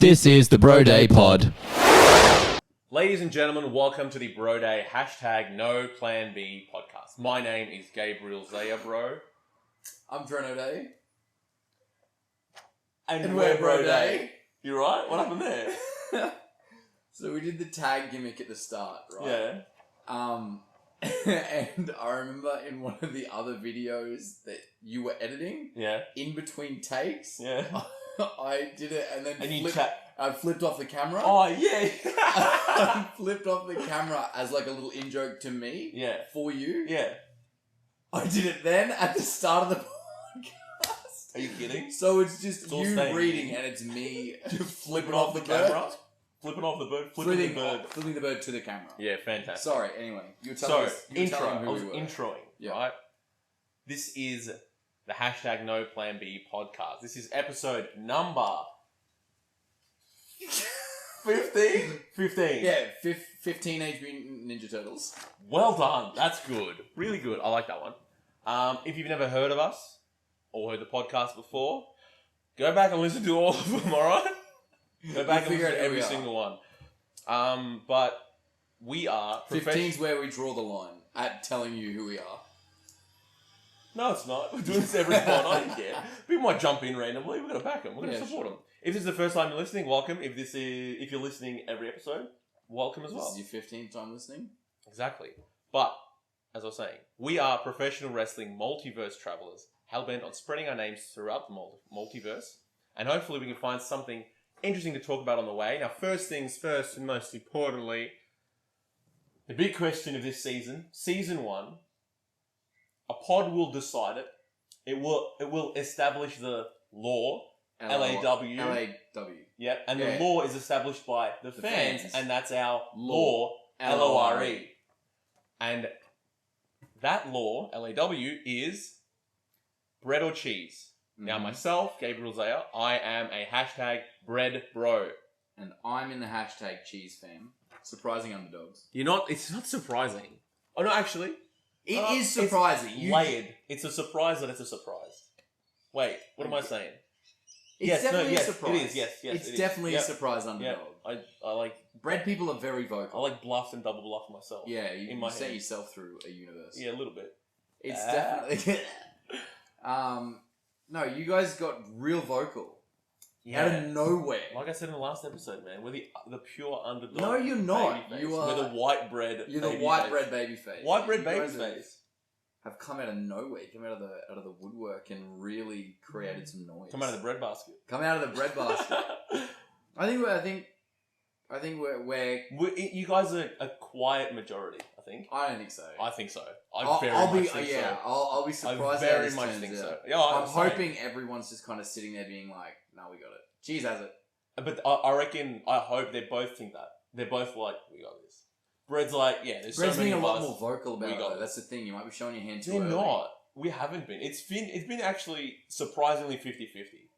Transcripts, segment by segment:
This is the BroDay Pod. Ladies and gentlemen, welcome to the BroDay #NoPlanB podcast. My name is Gabriel Zaya, bro. I'm Trent O'Day. And we're BroDay. You right? What happened there? So we did the tag gimmick at the start, right? Yeah. And I remember in one of the other videos that you were editing, Yeah. in between takes, Yeah. I did it and then And I flipped off the camera. Oh, yeah. I flipped off the camera as like a little in-joke to me. Yeah. For you. Yeah. I did it then at the start of the podcast. Are you kidding? So it's just It's all you staying. reading and it's me Flipping off the camera. Flipping off the bird. Flipping the bird. Flipping the bird to the camera. Yeah, fantastic. Sorry, anyway. You were So, telling us, intro. telling I was who we were. introing, Yeah. right? This is the #NoPlanB podcast. This is episode number 15? 15. Yeah, 15 Age Mutant Ninja Turtles. Well done. That's good. Really good. I like that one. If you've never heard of us or heard the podcast before, go back and listen to all of them, alright? Go back and figure listen to out who every we are. single one. But we are 15's where we draw the line at telling you who we are. No, it's not. We're doing this every pod. I don't care. People might jump in randomly. We're going to back them. We're going to support them. If this is the first time you're listening, welcome. If you're listening every episode, welcome as well. This is your 15th time listening? Exactly. But, as I was saying, we are professional wrestling multiverse travelers, hell-bent on spreading our names throughout the multiverse, and hopefully we can find something interesting to talk about on the way. Now, first things first, and most importantly, the big question of this season, Season 1, a pod will decide it. It will establish the law, LAW. LAW. Yep, and Yeah. the law is established by the fans, fans. and that's our Law. law, LORE. And that law, LAW, is bread or cheese. Now, myself, Gabriel Zaya, I am a #breadbro. And I'm in the #cheese fam. Surprising underdogs. It's not surprising. Oh, no, actually. It is surprising. It's layered. It's a surprise that it's a surprise. Wait, what am I saying? It's definitely a surprise. It is, yes, It's it is. definitely Yep. a surprise Yeah, underdog. I like Bread people are very I vocal. like bluff and double bluff myself. Yeah, in you my set head. yourself through a universe. Yeah, a little bit. It's definitely... No, you guys got real vocal. Yeah. Out of nowhere. Like I said in the last episode, man, we're the pure underdog. No, you're not. babyface. You are- We're the white bread. You're the babyface. white bread baby face. White bread You baby guys face. have come out of nowhere, come out of the woodwork and really created some noise. Come out of the bread basket. Come out of the bread basket. I think we're You guys are a quiet majority. I think. I don't think so. I think so. I'll be I surprised. very how much this think turns so. out. Yeah, I'm the same. hoping everyone's just kind of sitting there being like, "No, we got it. Cheese has it." But I reckon. I hope they both think that. They're both like, we got this. Bread's like, yeah. There's Bread's so many being a of lot us. more vocal about We it. got Though. it. That's the thing. You might be showing your hand too They're early. not. We haven't been. It's been actually surprisingly 50-50.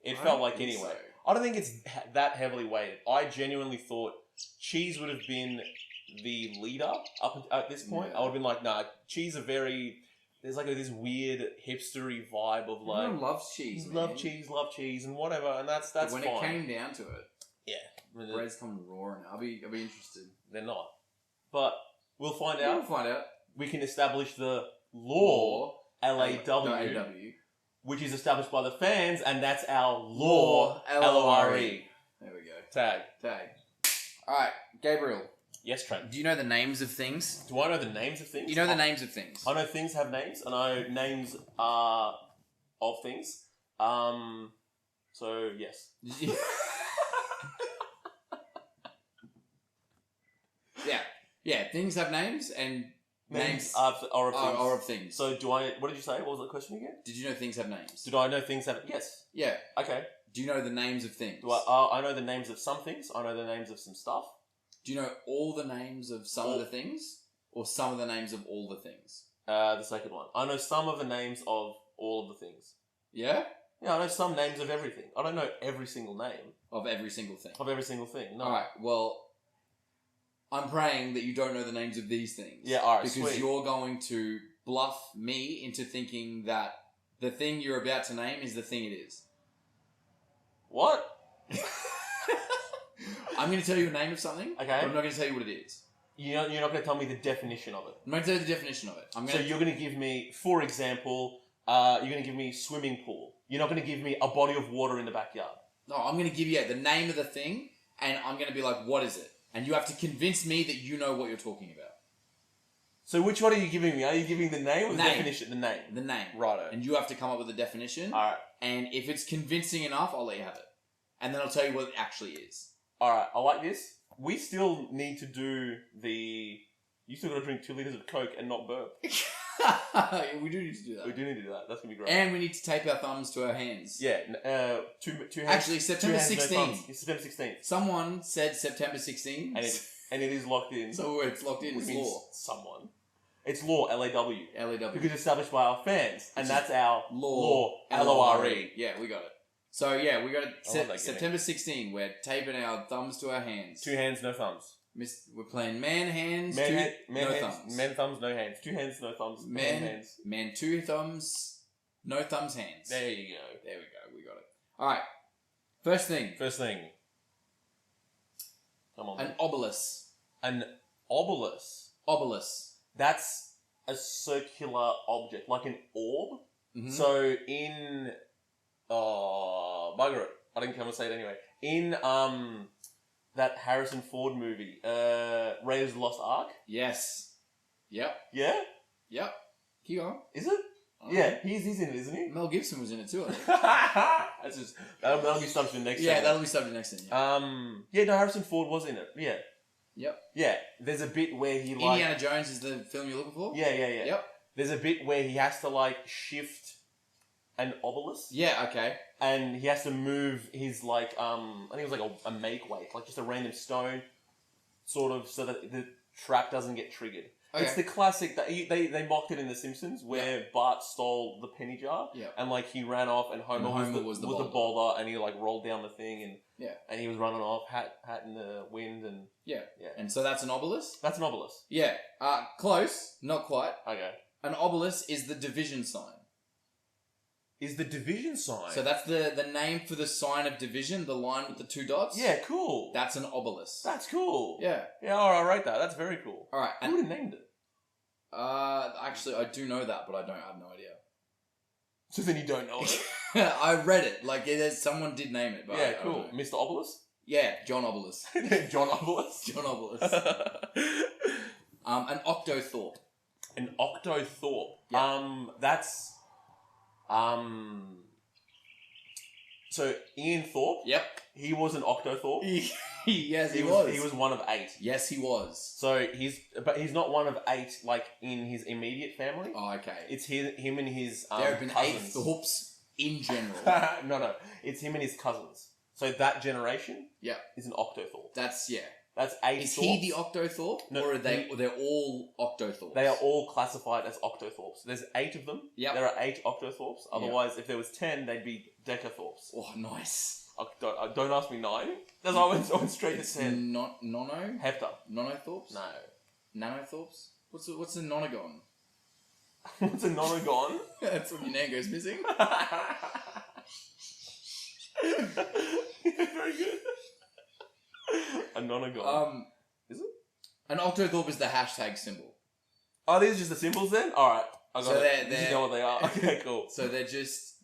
It I felt don't like think anyway. so. I don't think it's that heavily weighted. I genuinely thought Cheese would have been the leader up at this point. Yeah. I would have been like, nah, Cheese are very... There's like this weird hipstery vibe of like... Everyone loves cheese. Man. love cheese, and whatever, and that's But fine. when it came down to it, Yeah. bread's coming roaring. I'll be interested. They're not. But we'll find Yeah, out. we'll find out. We can establish the law, LAW, No, AW. which is established by the fans, and that's our law, LORE. There we go. Tag. Alright, Gabriel, Yes, Trent. do you know the names of things? Do I know the names of things? You know the names of things. I know things have names. I know names of things. So, yes. Yeah, things have names and names are of things. are of things. So, what did you say? What was the question again? Did you know things have names? Did I know things have... Yes. Yeah. Okay. Do you know the names of things? I know the names of some things. I know the names of some stuff. Do you know all the names of some of the things? Or some of the names of all the things? The second one. I know some of the names of all of the things. Yeah? Yeah, I know some names of everything. I don't know every single name Of every single thing. of every single thing. No. Alright, well, I'm praying that you don't know the names of these things. Yeah, alright, Because sweet. you're going to bluff me into thinking that the thing you're about to name is the thing it is. What? I'm going to tell you a name of something. Okay. But I'm not going to tell you what it is. You're not going to tell me the definition of it. I'm going to tell you the definition of it. So you're going to give me, for example, you're going to give me swimming pool. You're not going to give me a body of water in the backyard. No, I'm going to give you the name of the thing, and I'm going to be like, what is it? And you have to convince me that you know what you're talking about. So which one are you giving me? Are you giving the name or the Name. definition? The name. The name. Righto. And you have to come up with a definition. Alright. And if it's convincing enough, I'll let you have it. And then I'll tell you what it actually is. Alright, I like this. We still need to do the... You still got to drink 2 litres of Coke and not burp. We do need to do that. We do need to do that. That's going to be great. And we need to tape our thumbs to our hands. Yeah, two hands. Actually, September 16th. It's September 16th. Someone said September 16th. And it is locked in. So it's locked in. Which It's means law. Someone. It's law, L-A-W. L-A-W. Because it's established by our fans. And that's our law, L-O-R-E. Yeah, we got it. So yeah, we got it. I love that September 16th. We're taping our thumbs to our hands. 2 hands, no thumbs. We're playing man hands, Man no hands, thumbs. Man thumbs, no hands. 2 hands, no thumbs. Man hands. Man, 2 thumbs, no thumbs, hands. There you go. There we go. We got it. All right. First thing. Come on. An obelisk. An obelisk. Obelisk. That's a circular object, like an orb. Mm-hmm. So in... bugger it. I didn't come and say it anyway. In that Harrison Ford movie, Raiders of the Lost Ark. Yes. Yep. Yeah? Yep. Keep going. Is it? Yeah, he's in it, isn't he? Mel Gibson was in it too, I think. That's just that'll be subject next. Yeah, time. that'll be subject next time. Yeah. No, Harrison Ford was in it. Yeah. Yep. Yeah, there's a bit where he Indiana Jones is the film you're looking for? Yeah. Yep. There's a bit where he has to shift an obelisk. Yeah, okay. And he has to move his I think it was a make weight, just a random stone, sort of, so that the trap doesn't get triggered. Okay. It's the classic that they mocked it in The Simpsons where Bart stole the penny jar and he ran off and Homer was the boulder and he rolled down the thing and he was running off, hat in the wind and And so that's an obelisk? That's an obelisk. Yeah. Close, not quite. Okay. An obelisk is the division sign. Is the division sign? So that's the name for the sign of division, the line with the 2 dots. Yeah, cool. That's an obelisk. That's cool. Yeah. Yeah, alright, I rate that. That's very cool. Alright. Who would have named it? Actually, I do know that, but I have no idea. So then you don't know it? I read it. Someone did name it. But yeah, cool. Mr. Obelisk? Yeah, John Obelisk. John Obelisk? John Obelisk. An octothorpe. An octothorpe. Yep. That's... So Ian Thorpe. Yep. He was an octothorpe. Yes, he was. He was one of 8. Yes, he was. So he's not one of 8 in his immediate family. Oh, okay. It's him and his there have been cousins. 8 Thorpes in general. No. It's him and his cousins. So that generation is an octothorpe. That's 8 Is Thorpes. he the octothorpe? No, or they're all octothorpes? They are all classified as octothorpes. There's 8 of them. Yep. There are 8 octothorpes. Otherwise, if there was 10, they'd be decathorpes. Oh, nice. Don't ask me 9. That's why I went straight to 10. Nono? Hepta. Nonothorpes? No. Nanothorpes? What's a nonagon? What's a nonagon? That's when your name goes missing. Very good. A nonagon. Is it? An octothorpe is the hashtag symbol. Oh, these are just the symbols then? Alright. I got it. You know what they are. Okay, cool. So they're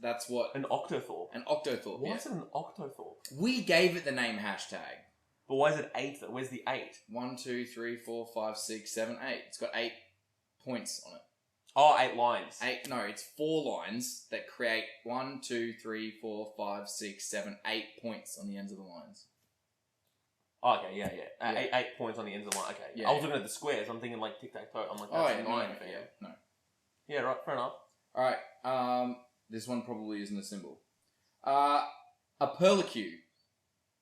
that's what... An octothorpe. An octothorpe, Why is it an octothorpe? We gave it the name hashtag. But why is it 8 though? Where's the 8? 1, 2, 3, 4, 5, 6, 7, 8. It's got 8 points on it. Oh, 8 lines. It's 4 lines that create 1, 2, 3, 4, 5, 6, 7, 8 points on the ends of the lines. Oh, okay, yeah. 8 points on the ends of the line. Okay. Yeah, I was looking at the squares. I'm thinking tic-tac-toe. I'm like, that's 9 for you. No. Yeah, right. Fair enough. Alright, this one probably isn't a symbol. A perlicue.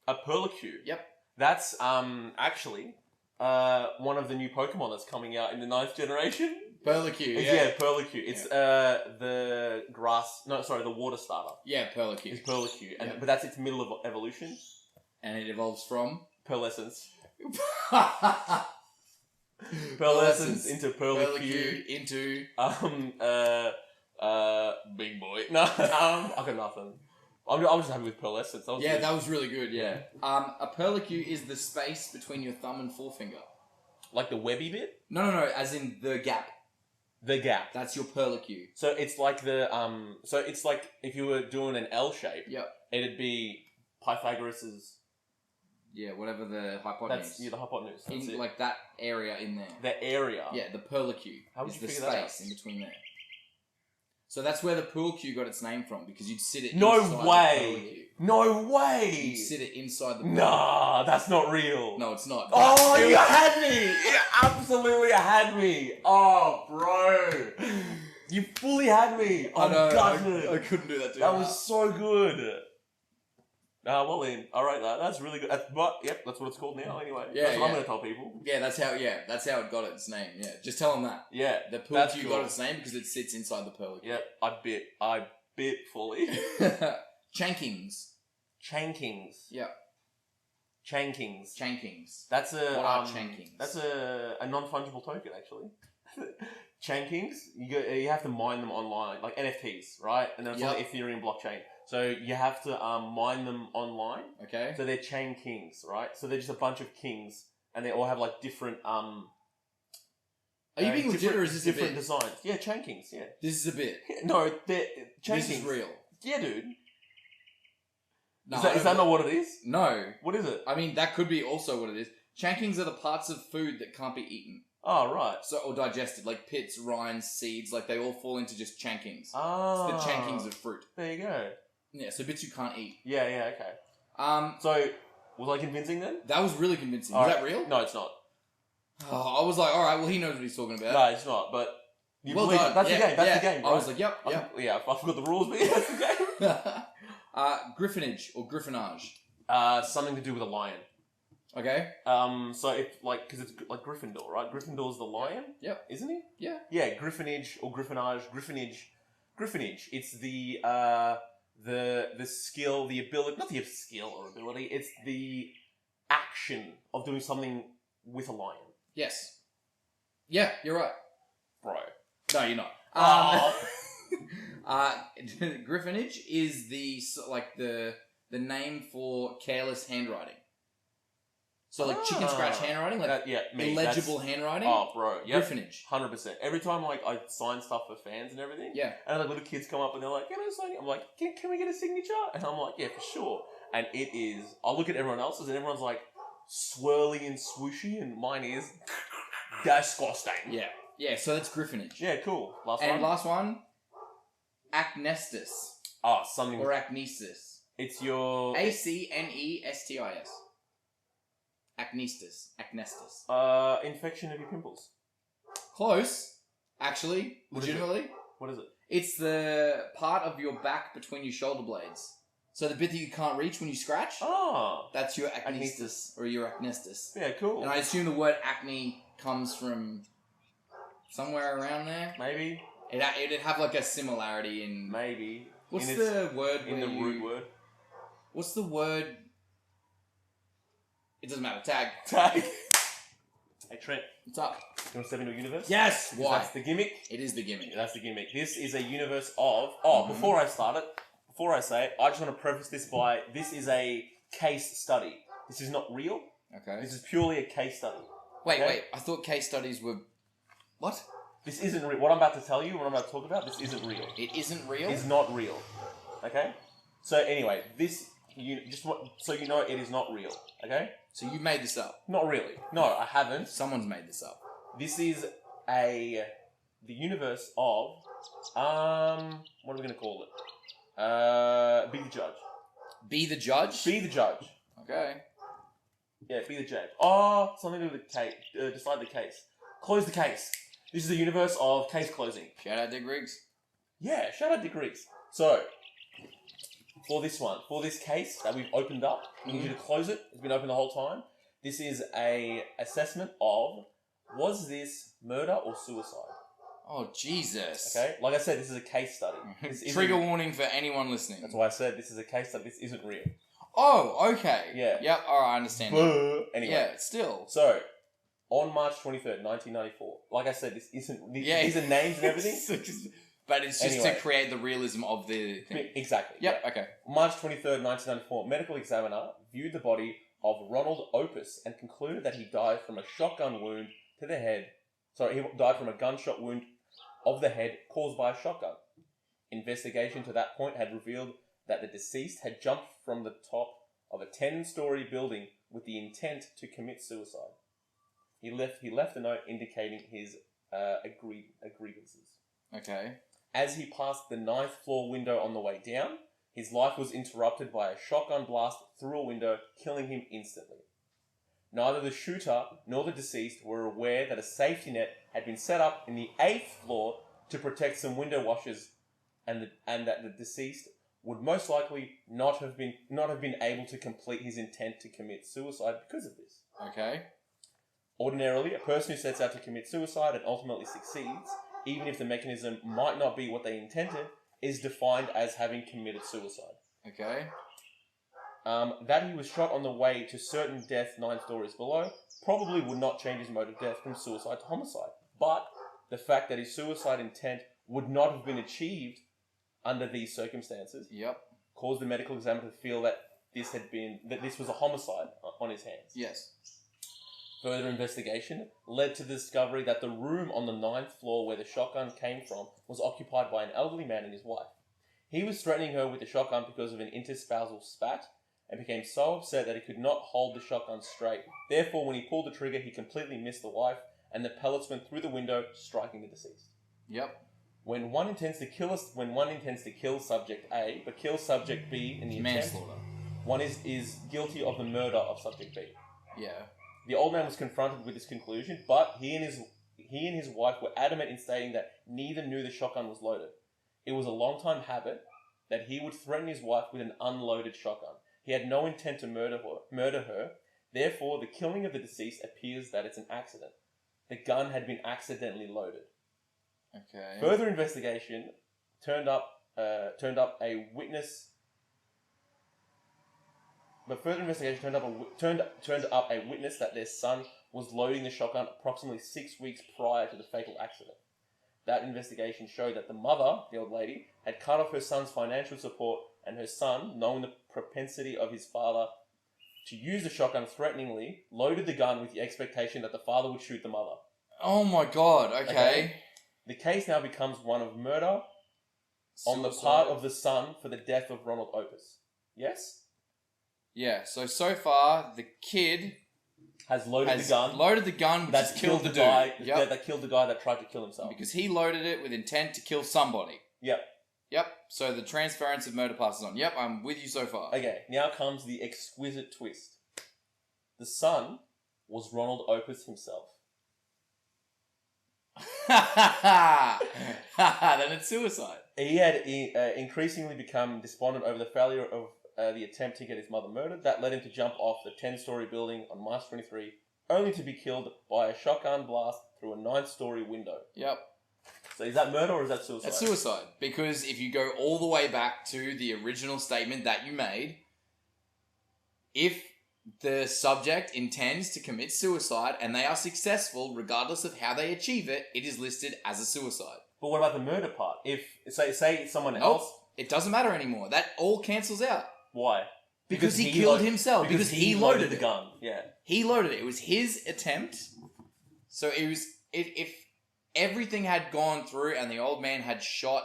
A perlicue? Yep. That's, actually, one of the new Pokemon that's coming out in the 9th generation. Perlicue, Yeah, Perlicue. It's, the the water starter. Yeah, Perlicue. It's Perlicue. But that's its middle of evolution. And it evolves from? Pearlescence. Pearlescence into Perlicue. Into... Big boy. No, I got nothing. I was just happy with pearlescence. That was good. that was really good, yeah. A perlicue is the space between your thumb and forefinger. Like the webby bit? No, as in the gap. The gap. That's your perlicue. So it's like so it's like if you were doing an L shape, Yep. it'd be Pythagoras's... Yeah, whatever the hypotenuse. The hypotenuse. That's in it. like that area in there. The area. Yeah, the perlicue. How would is you the figure that out? space in between there. So that's where the pool cue got its name from, because you'd sit it No inside the way! No way! You'd sit it inside the pool. Nah, that's not real. No, it's not. Oh, you had me! You absolutely had me! Oh, bro! You fully had me! I know, gutted. I couldn't do that to you. That was so good. Well then, I rate that. That's really good. But yep, that's what it's called now. Anyway, Yeah, that's what I'm yeah. going to tell people. Yeah, that's how it got its name. Yeah, just tell them that. Yeah, The pool that's cue cool. got its name because it sits inside the perlicue. Yep, I bit fully. Chankings. Chankings. Yep. Chankings. Chankings. That's a What are chankings? That's a non-fungible token actually. Chankings, you have to mine them online, like NFTs, right? And then it's on the Ethereum blockchain. So you have to mine them online. Okay. So they're chain kings, right? So they're just a bunch of kings, and they all have like different Are you being legit or is this different a bit? designs? Yeah, chain kings. Yeah. This is a bit. No, they're chain This kings. is real. Yeah, dude. No, Is that not what it is? No. What is it? I mean, that could be also what it is. Chankings are the parts of food that can't be eaten. Oh, right. Or digested, like pits, rinds, seeds, like they all fall into just chankings. Ah. It's the chankings of fruit. There you go. Yeah, so bits you can't eat. Yeah, okay. So, was I convincing then? That was really convincing. All Was right. that real? No, it's not. Oh, I was like, alright, well he knows what he's talking about. No, it's not, but you Well believe done. it. That's Yeah, the game. That's yeah. the game, I right? was like, yep. I forgot the rules, but yeah, that's the game. Griffinage or griffinage. Something to do with a lion. Okay. So if because it's like Gryffindor, right? Gryffindor's the lion. Yep. Isn't he? Yeah. Yeah, griffinage or griffinage. Griffinage. It's the skill, the ability, not the skill or ability. It's the action of doing something with a lion. Yes. Yeah, you're right. Bro. No, you're not. Griffinage is the name for careless handwriting. So like chicken scratch handwriting, like illegible handwriting. Oh, bro. Yep. Griffinage. 100%. Every time like I sign stuff for fans and everything, Yeah. and like little kids come up and they're like, "Can I sign it?" I'm like, "Can we get a signature?" And I'm like, "Yeah, for sure." And it is. I look at everyone else's and everyone's like swirly and swooshy, and mine is disgusting. Yeah. Yeah, so that's griffinage. Yeah, cool. And last one, acnestis. Oh, something. Or acnesis. It's your Acnestis. Acnestis. infection of your pimples. Close, actually. Legitimately. What is it? It's the part of your back between your shoulder blades. So the bit that you can't reach when you scratch, Oh. that's your acnestis or your acnestis. Yeah, cool. And I assume the word acne comes from somewhere around there. Maybe. It'd have like a similarity in... Maybe. What's the word in the root word? What's the word... It doesn't matter. Tag. Hey, Trent. What's up? You want to step into a universe? Yes! Why? That's the gimmick. It is the gimmick. That's the gimmick. This is a universe of... Before I say it, I just want to preface this by, this is a case study. This is not real. Okay. This is purely a case study. Wait. Okay? I thought case studies were... What? This isn't real. What I'm about to tell you, what I'm about to talk about, this isn't real. It isn't real? It's not real. Okay? So anyway, so you know it is not real. Okay? So you made this up? Not really. No, I haven't. Someone's made this up. This is the universe of, what are we going to call it? Be the judge. Be the judge? Be the judge. Okay. Yeah, be the judge. Oh, something to do with the case. Decide the case. Close the case. This is the universe of case closing. Shout out Dick Riggs. Yeah, shout out Dick Riggs. So, for this case that we've opened up, we need you to close it. It's been open the whole time. This is a assessment of, was this murder or suicide? Oh, Jesus. Okay? Like I said, this is a case study. Trigger warning for anyone listening. That's why I said this is a case study. This isn't real. Oh, okay. Yeah. Yep, alright, I understand. Anyway. Yeah, still. So, on March 23rd, 1994, like I said, this isn't... These are names and everything. But it's just to create the realism of the thing. Exactly. Yep, okay. March 23rd, 1994, medical examiner viewed the body of Ronald Opus and concluded that he died from a shotgun wound to the head. Sorry, he died from a gunshot wound of the head caused by a shotgun. Investigation to that point had revealed that the deceased had jumped from the top of a 10-story building with the intent to commit suicide. He left a note indicating his grievances. Okay. As he passed the 9th floor window on the way down, his life was interrupted by a shotgun blast through a window, killing him instantly. Neither the shooter nor the deceased were aware that a safety net had been set up in the 8th floor to protect some window washers, and that the deceased would most likely not have been able to complete his intent to commit suicide because of this. Okay. Ordinarily, a person who sets out to commit suicide and ultimately succeeds, even if the mechanism might not be what they intended, is defined as having committed suicide. Okay. That he was shot on the way to certain death 9 stories below probably would not change his mode of death from suicide to homicide. But the fact that his suicide intent would not have been achieved under these circumstances caused the medical examiner to feel that this was a homicide on his hands. Yes. Further investigation led to the discovery that the room on the 9th floor where the shotgun came from was occupied by an elderly man and his wife. He was threatening her with the shotgun because of an interspousal spat and became so upset that he could not hold the shotgun straight. Therefore, when he pulled the trigger, he completely missed the wife and the pellets went through the window, striking the deceased. Yep. When one intends to kill subject A but kills subject B in the attempt, manslaughter. One is guilty of the murder of subject B. Yeah. The old man was confronted with this conclusion, but he and his wife were adamant in stating that neither knew the shotgun was loaded. It was a long-time habit that he would threaten his wife with an unloaded shotgun. He had no intent to murder her. Therefore, the killing of the deceased appears that it's an accident. The gun had been accidentally loaded. Okay. Further investigation turned up a witness. But further investigation turned up a witness that their son was loading the shotgun approximately 6 weeks prior to the fatal accident. That investigation showed that the mother, the old lady, had cut off her son's financial support, and her son, knowing the propensity of his father to use the shotgun threateningly, loaded the gun with the expectation that the father would shoot the mother. Oh my god, okay. The case now becomes one of murder on the Suicide. part of the son for the death of Ronald Opus. Yes? Yeah, so far, the kid has loaded the gun, which that's has killed the dude. That killed the guy that tried to kill himself. Because he loaded it with intent to kill somebody. Yep. So the transference of murder passes on. Yep, I'm with you so far. Okay, now comes the exquisite twist. The son was Ronald Opus himself. Then it's suicide. He had increasingly become despondent over the failure of the attempt to get his mother murdered. That led him to jump off the 10-story building on March 23, only to be killed by a shotgun blast through a 9-story window. Yep. So is that murder or is that suicide? That's suicide. Because if you go all the way back to the original statement that you made, if the subject intends to commit suicide and they are successful, regardless of how they achieve it, it is listed as a suicide. But what about the murder part? If, say someone else... It doesn't matter anymore. That all cancels out. Why? Because he killed himself. Because he loaded the gun. Yeah. He loaded it. It was his attempt. So it was... If everything had gone through and the old man had shot...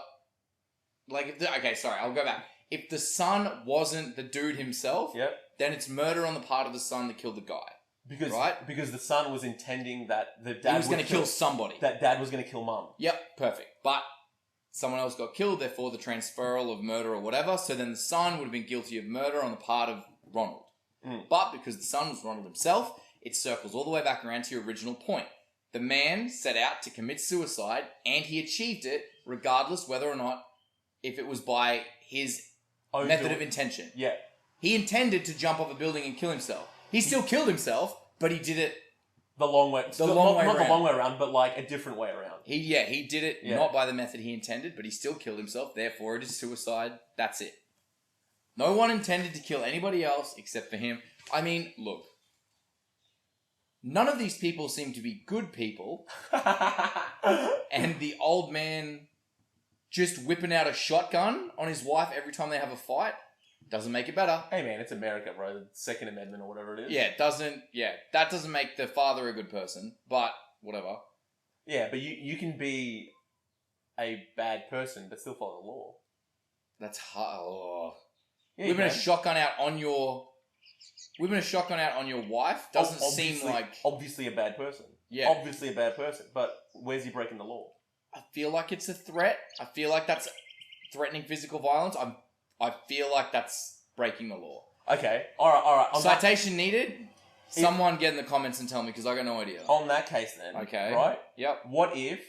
Okay, sorry, I'll go back. If the son wasn't the dude himself, then it's murder on the part of the son that killed the guy. Because the son was intending that the dad was going to kill somebody. That dad was going to kill mum. Yep, perfect. But someone else got killed, therefore the transferal of murder or whatever. So then the son would have been guilty of murder on the part of Ronald. But because the son was Ronald himself, it circles all the way back around to your original point. The man set out to commit suicide and he achieved it regardless whether or not if it was by his method of intention. Yeah. He intended to jump off a building and kill himself. He still killed himself, but he did it the long way. Not the long way around, but like a different way around. He did it not by the method he intended, but he still killed himself. Therefore, it is suicide. That's it. No one intended to kill anybody else except for him. I mean, look. None of these people seem to be good people. And the old man just whipping out a shotgun on his wife every time they have a fight doesn't make it better. Hey man, it's America, bro. The Second Amendment or whatever it is. That doesn't make the father a good person, but whatever. Yeah, but you can be a bad person but still follow the law. That's hard. Oh. Yeah, Whipping a shotgun out on your wife doesn't seem like obviously a bad person. Yeah. Obviously a bad person, but where's he breaking the law? I feel like it's a threat. I feel like that's threatening physical violence. I feel like that's breaking the law. Okay, all right. Citation needed? Someone get in the comments and tell me, because I got no idea. On that case then, Okay. right? Yep. What if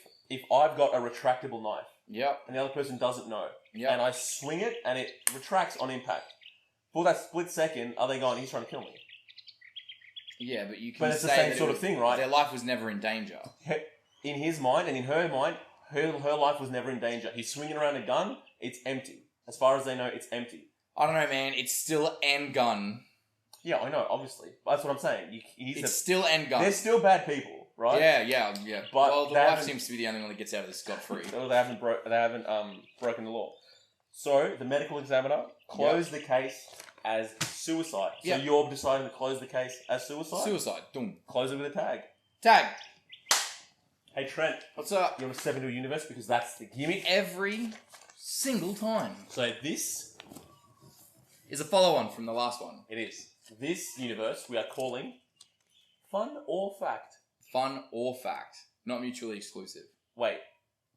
I've got a retractable knife Yep. and the other person doesn't know, Yep. and I swing it and it retracts on impact? For that split second, are they going, he's trying to kill me? Yeah, but you can But it's the say same that sort of thing, right? Their life was never in danger. In his mind and in her mind, her life was never in danger. He's swinging around a gun, it's empty. As far as they know, it's empty. I don't know, man. It's still end gun. Yeah, I know, obviously. That's what I'm saying. It's still end gun. They're still bad people, right? Yeah. But well, the wife seems to be the only one that gets out of this scot-free. Well, they haven't broken the law. So, the medical examiner closed the case as suicide. So, you're deciding to close the case as suicide? Suicide. Doom. Close it with a tag. Tag. Hey, Trent. What's up? You want to step into a universe because that's the gimmick? Every single time. So, this is a follow-on from the last one. It is. This universe we are calling Fun or Fact. Fun or fact. Not mutually exclusive. Wait.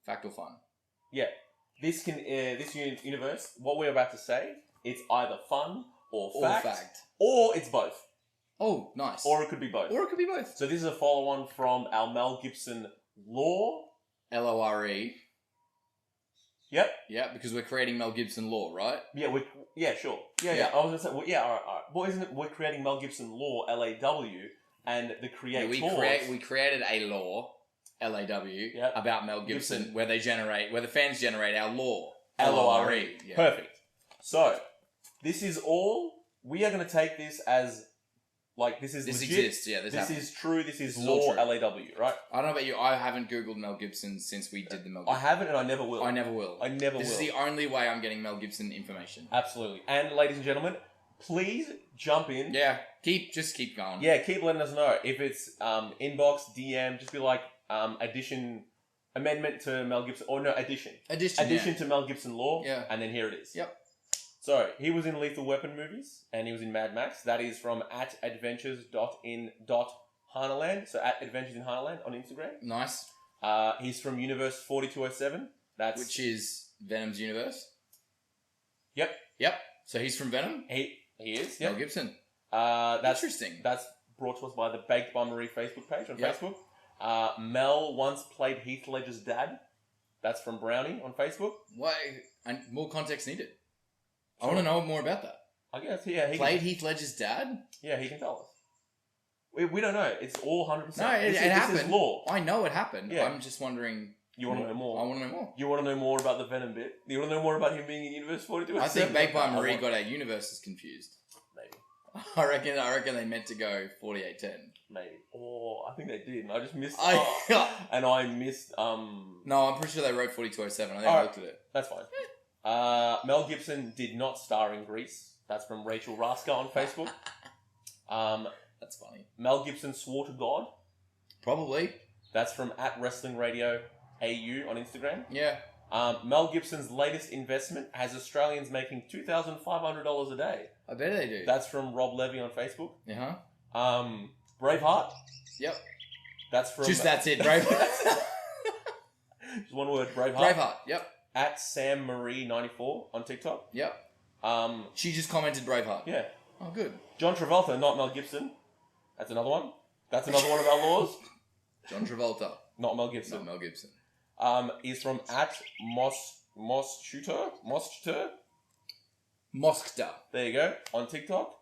Fact or fun. Yeah. This universe, what we're about to say, it's either fun or fact. Or it's both. Oh, nice. Or it could be both. So this is a follow-on from our Mel Gibson Lore. Lore. Yep. Yeah, because we're creating Mel Gibson Lore, right? Yeah, sure. Yeah. I was going to say, all right. Well, isn't it, we're creating Mel Gibson Lore, LAW, and the creators... Yeah, we created a lore, LAW, about Mel Gibson, where the fans generate our lore. LORE. Yeah. Perfect. So, this is all... We are going to take this as... Like, this is This legit. exists, yeah. This is true. This is lore, LAW, right? I don't know about you. I haven't Googled Mel Gibson since we did the Mel Gibson. I haven't and I never will. I never will. This is the only way I'm getting Mel Gibson information. Absolutely. And, ladies and gentlemen, please jump in. Yeah. Just keep going. Yeah, keep letting us know. If it's inbox, DM, just be like, amendment to Mel Gibson, or no, addition to Mel Gibson Lore, and then here it is. Yep. So, he was in Lethal Weapon movies, and he was in Mad Max. That is from @adventures.in.Hanaland, so @adventuresinhanaland on Instagram. Nice. He's from Universe 4207. Which is Venom's universe. Yep. So he's from Venom? He is, yep. Mel Gibson. That's interesting. That's brought to us by the Baked by Marie Facebook page on Facebook. Mel once played Heath Ledger's dad. That's from Brownie on Facebook. Why? And more context needed. I want to know more about that. I guess, yeah. Played Heath Ledger's dad? Yeah, he can tell us. We don't know. It's all 100%. No, it happened. This is lore. I know it happened. Yeah. I'm just wondering... You want to know more? I want to know more. You want to know more about the Venom bit? You want to know more about him being in Universe 42? I think Baked by Marie got our universes confused. Maybe. I reckon they meant to go 4810. Maybe. Oh, I think they did. And I just missed... No, I'm pretty sure they wrote 4207. I think I looked at it. That's fine. Mel Gibson did not star in Grease. That's from Rachel Raska on Facebook. That's funny. Mel Gibson swore to God. Probably. That's from @WrestlingRadio.au on Instagram. Yeah. Mel Gibson's latest investment has Australians making $2,500 a day. I bet they do. That's from Rob Levy on Facebook. Uh-huh. Braveheart. Yep. That's from... That's it, Braveheart. Just one word, Braveheart. Braveheart, yep. @SamMarie94 on TikTok. Yep. Um, she just commented Braveheart. Yeah. Oh, good. John Travolta, not Mel Gibson. That's another one. That's another one of our laws. John Travolta. Not Mel Gibson. Not Mel Gibson. Is from @Moskter. There you go. On TikTok.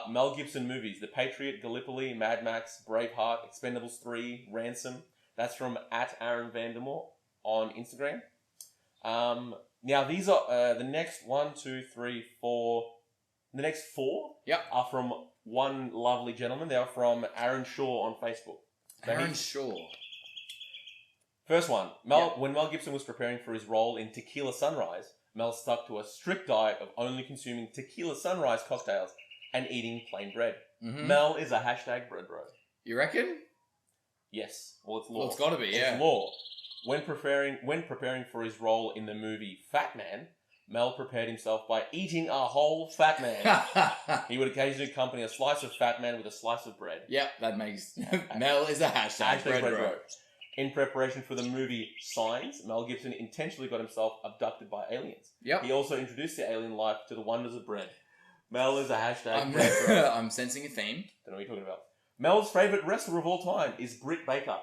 Mel Gibson movies. The Patriot, Gallipoli, Mad Max, Braveheart, Expendables 3, Ransom. That's from @Aaron Vandermoor on Instagram. Now these are the next 1, 2, 3, 4. The next 4 are from one lovely gentleman. They are from Aaron Shaw on Facebook. Aaron Shaw. First one. When Mel Gibson was preparing for his role in Tequila Sunrise, Mel stuck to a strict diet of only consuming Tequila Sunrise cocktails and eating plain bread. Mm-hmm. Mel is a hashtag bread bro. You reckon? Yes. Well, it's law. Well, it's got to be, yeah. It's law. When preparing for his role in the movie Fat Man, Mel prepared himself by eating a whole Fat Man. He would occasionally accompany a slice of Fat Man with a slice of bread. Yep, that makes... Mel is a hashtag bread bro. In preparation for the movie Signs, Mel Gibson intentionally got himself abducted by aliens. Yep. He also introduced the alien life to the wonders of bread. Mel is a hashtag bread bro. I'm sensing a theme. Don't know what you're talking about. Mel's favourite wrestler of all time is Britt Baker.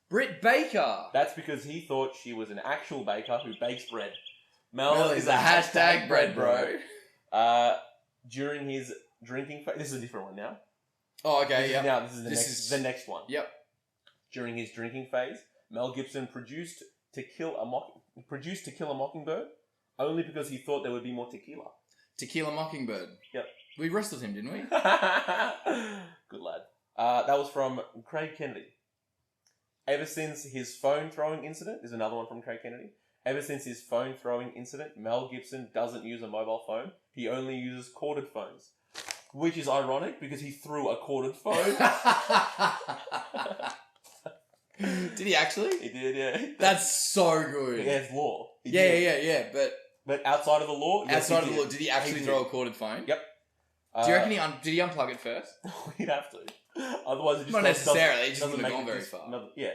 Britt Baker! That's because he thought she was an actual baker who bakes bread. Mel is a hashtag bread bro. During his drinking phase... This is a different one now. Oh, okay, yeah. This is the next one. Yep. During his drinking phase, Mel Gibson produced To Kill a Mockingbird only because he thought there would be more tequila. To Kill a Mockingbird. Yep. We wrestled him, didn't we? Good lad. That was from Craig Kennedy. Ever since his phone throwing incident, there's another one from Craig Kennedy. Ever since his phone throwing incident, Mel Gibson doesn't use a mobile phone. He only uses corded phones. Which is ironic because he threw a corded phone. Did he actually? He did, yeah. That's so good. Yeah, it's law. Yeah. But outside of the law, yes, outside of the law, did he actually throw a corded phone? Yep. Do you reckon did he unplug it first? He'd have to. Otherwise, it just not necessarily. It just doesn't wouldn't have make gone it very far. Yeah.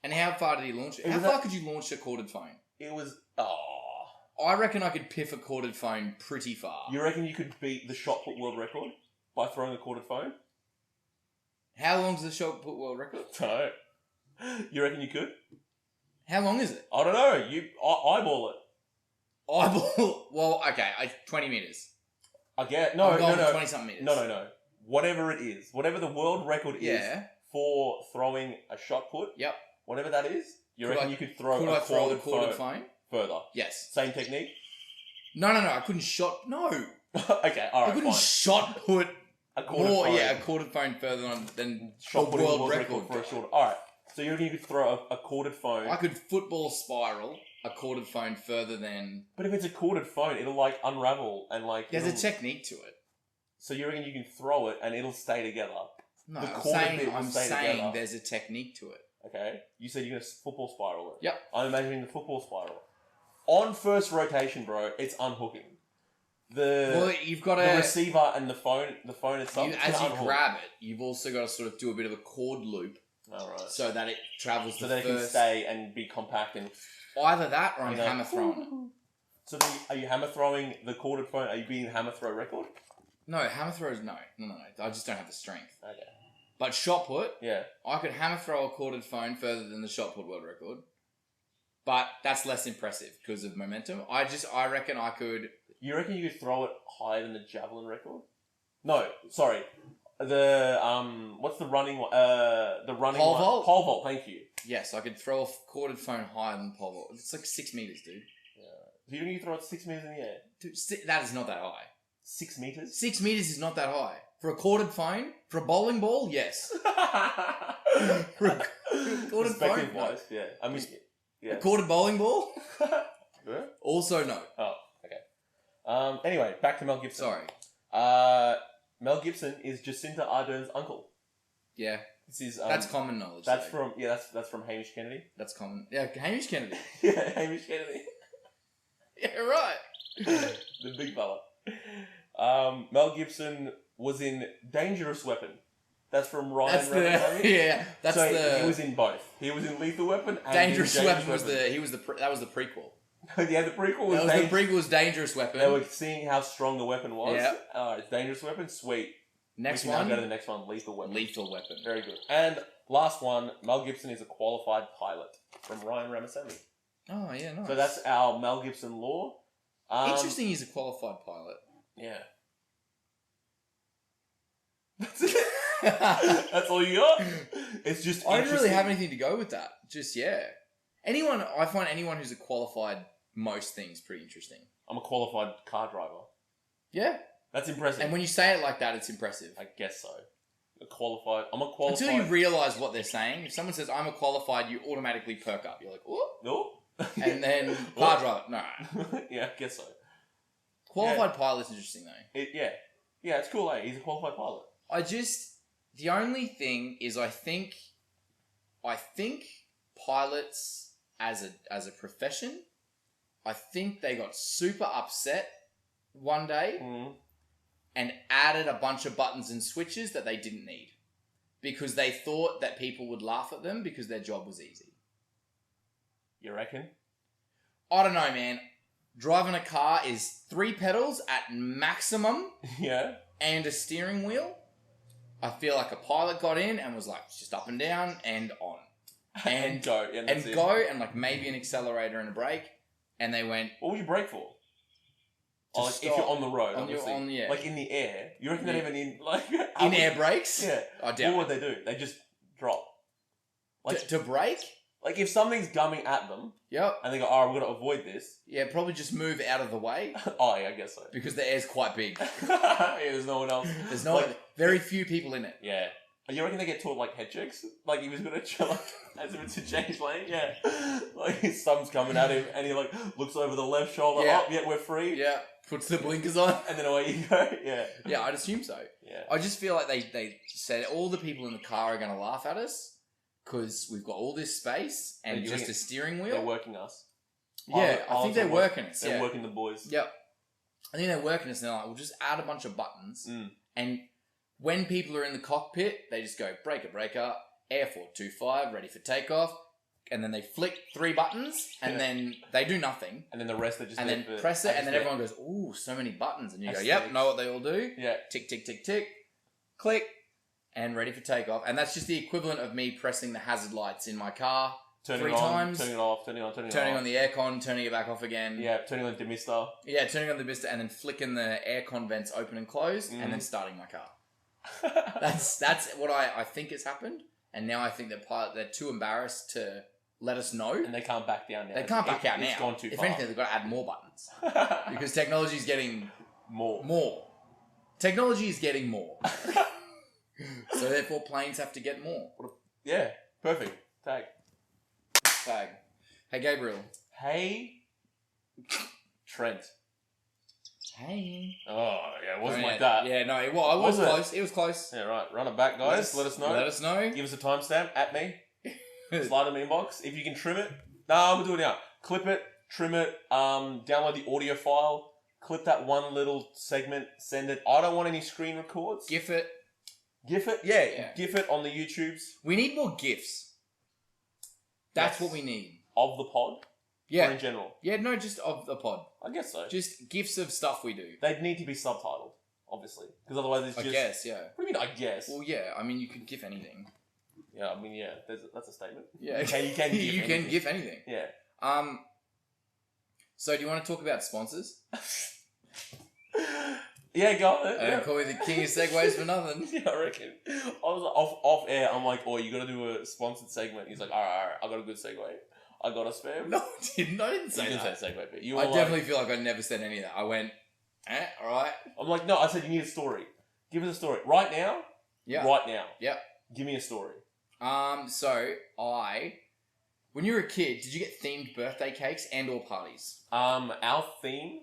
And how far did he launch it? How far could you launch a corded phone? It was. I reckon I could piff a corded phone pretty far. You reckon you could beat the shot put world record by throwing a corded phone? How long's the shot put world record? No. You reckon you could? How long is it? I don't know. You eyeball it. Eyeball? Well, okay. 20 meters. I get no. 20-something meters. No. Whatever it is, whatever the world record is for throwing a shot put. Yep. Whatever that is, you reckon you could throw a corded phone further? Yes. Same technique. No. I couldn't shot. No. Okay. All right. I couldn't shot put a corded phone. Yeah, a corded phone further than shot the world record for a short. All right. So you reckon you could throw a corded phone? I could football spiral a corded phone further than... But if it's a corded phone, it'll like unravel and like... There's a technique to it. So you reckon you can throw it and it'll stay together? No, I'm saying there's a technique to it. Okay. You said you're going to football spiral it. Yep. I'm imagining the football spiral. On first rotation, bro, it's unhooking. You've got the receiver and the phone itself. As you grab it, you've also got to sort of do a bit of a cord loop. All right. So that it travels so that it can stay and be compact and... Either that or I'm hammer throwing it. So are you hammer throwing the corded phone? Are you beating the hammer throw record? No, hammer throws, no. I just don't have the strength. Okay. But shot put, yeah, I could hammer throw a corded phone further than the shot put world record. But that's less impressive because of momentum. I reckon I could... You reckon you could throw it higher than the javelin record? No, sorry. The what's the running one? The running pole one. vault. Pole vault. Thank you. Yes, I could throw a corded phone higher than pole vault. It's like 6 meters, dude. Yeah. Do you think you can throw it 6 meters in the air? Dude, that is not that high. 6 meters? 6 meters is not that high for a corded phone. For a bowling ball, yes. For a corded phone, wise, yeah. I mean, yeah. A corded bowling ball. Yeah? Also, no. Oh, okay. Anyway, back to Mel Gibson. Sorry. Mel Gibson is Jacinta Ardern's uncle. Yeah. This is that's common knowledge. That's from Hamish Kennedy. That's common. Yeah, Hamish Kennedy. Yeah, Hamish Kennedy. Yeah, right. The big fella. Mel Gibson was in Dangerous Weapon. That's from Ryan Reynolds. Yeah, that's he was in both. He was in Lethal Weapon and Dangerous Weapon was that was the prequel. Yeah, the prequel was the prequel was Dangerous Weapon. They were seeing how strong the weapon was. Yeah. It's Dangerous Weapon, sweet. Next we one. Now go to the next one, Lethal Weapon. Lethal Weapon. Very good. And last one, Mel Gibson is a qualified pilot from Ryan Ramasamy. Oh yeah, nice. So that's our Mel Gibson lore. Interesting, he's a qualified pilot. Yeah. That's it. That's all you got? It's just I don't really have anything to go with that. Just, I find anyone who's a qualified most things pretty interesting. I'm a qualified car driver. Yeah. That's impressive. And when you say it like that, it's impressive. I guess so. a qualified. I'm a qualified. Until you realise what they're saying. If someone says, I'm a qualified, you automatically perk up. You're like, oh. No. And then car driver. No. Yeah, I guess so. Qualified pilot's interesting, though. Yeah, it's cool, eh? He's a qualified pilot. The only thing is I think pilots as a profession, I think they got super upset one day and added a bunch of buttons and switches that they didn't need because they thought that people would laugh at them because their job was easy. You reckon? I don't know, man. Driving a car is 3 pedals at maximum. Yeah. And a steering wheel. I feel like a pilot got in and was like, just up and down and on. And go. Yeah, and like maybe an accelerator and a brake. And they went... What would you brake for? Oh, like if you're on the road, obviously. Yeah. Like in the air. You reckon they're even in... like in-air brakes? Yeah. I doubt what would they do? They just drop. Like to brake? Like if something's coming at them... Yep. And they go, oh, we're going to avoid this. Yeah, probably just move out of the way. Oh, yeah, I guess so. Because the air's quite big. Yeah, there's no one else. There's very few people in it. Yeah. You reckon they get taught like head checks? Like he was going to chill as if it's a change lane? Yeah. Like his thumb's coming at him and he like looks over the left shoulder. Yeah. Oh, yeah, we're free. Yeah. Puts the blinkers on. And then away you go. Yeah. Yeah, I'd assume so. Yeah. I just feel like they said all the people in the car are going to laugh at us because we've got all this space and just a steering wheel. They're working us. Yeah, I think they're working us. They're working the boys. Yep. I think they're working us and they're like, we'll just add a bunch of buttons and when people are in the cockpit, they just go breaker, air 425, ready for takeoff, and then they flick 3 buttons, and then they do nothing. And then the rest are just... And then press it, and then everyone goes, ooh, so many buttons. And you go, yep, know what they all do. Yeah. Tick, tick, tick, tick. Click. And ready for takeoff. And that's just the equivalent of me pressing the hazard lights in my car turning 3 on, times. Turning it off, turning on, turning on the aircon, turning it back off again. Yeah, turning on the demister. Yeah, turning on the demister, and then flicking the aircon vents open and closed, and then starting my car. That's what I think has happened, and now I think they're too embarrassed to let us know, and they can't back down now. They can't back out now. It's gone too far. If anything, they've got to add more buttons because technology is getting more. Technology is getting more, so therefore planes have to get more. Yeah, perfect. Tag. Hey Gabriel. Hey Trent. Hey. Oh, yeah, it wasn't like that. Yeah, no, it was close. It was close. Yeah, right. Run it back, guys. Let us know. Give us a timestamp at me. Slide in the inbox. If you can trim it. No, I'm going to do it now. Clip it, trim it, download the audio file, clip that one little segment, send it. I don't want any screen records. GIF it? Yeah. GIF it on the YouTubes. We need more GIFs. That's what we need. Of the pod? Yeah. Or in general? Yeah, no, just of the pod. I guess so. Just GIFs of stuff we do. They'd need to be subtitled, obviously. Because otherwise it's just... I guess, yeah. What do you mean, I guess? Well, yeah, I mean, you could GIF anything. Yeah, I mean, yeah, that's a statement. Yeah. You can GIF anything. You can GIF anything. Yeah. So do you want to talk about sponsors? Yeah, go on. I don't call me the king of segues for nothing. Yeah, I reckon. I was like, off air, I'm like, oh, you got to do a sponsored segment. He's like, all right, I got a good segue. I got a spam. No, I didn't say you that. didn't say segue, but you I were definitely feel like I never said any of that. I went, all right. I'm like, no, I said you need a story. Give us a story. Right now? Yeah. Right now. Yep. Give me a story. When you were a kid, did you get themed birthday cakes and or parties? Our theme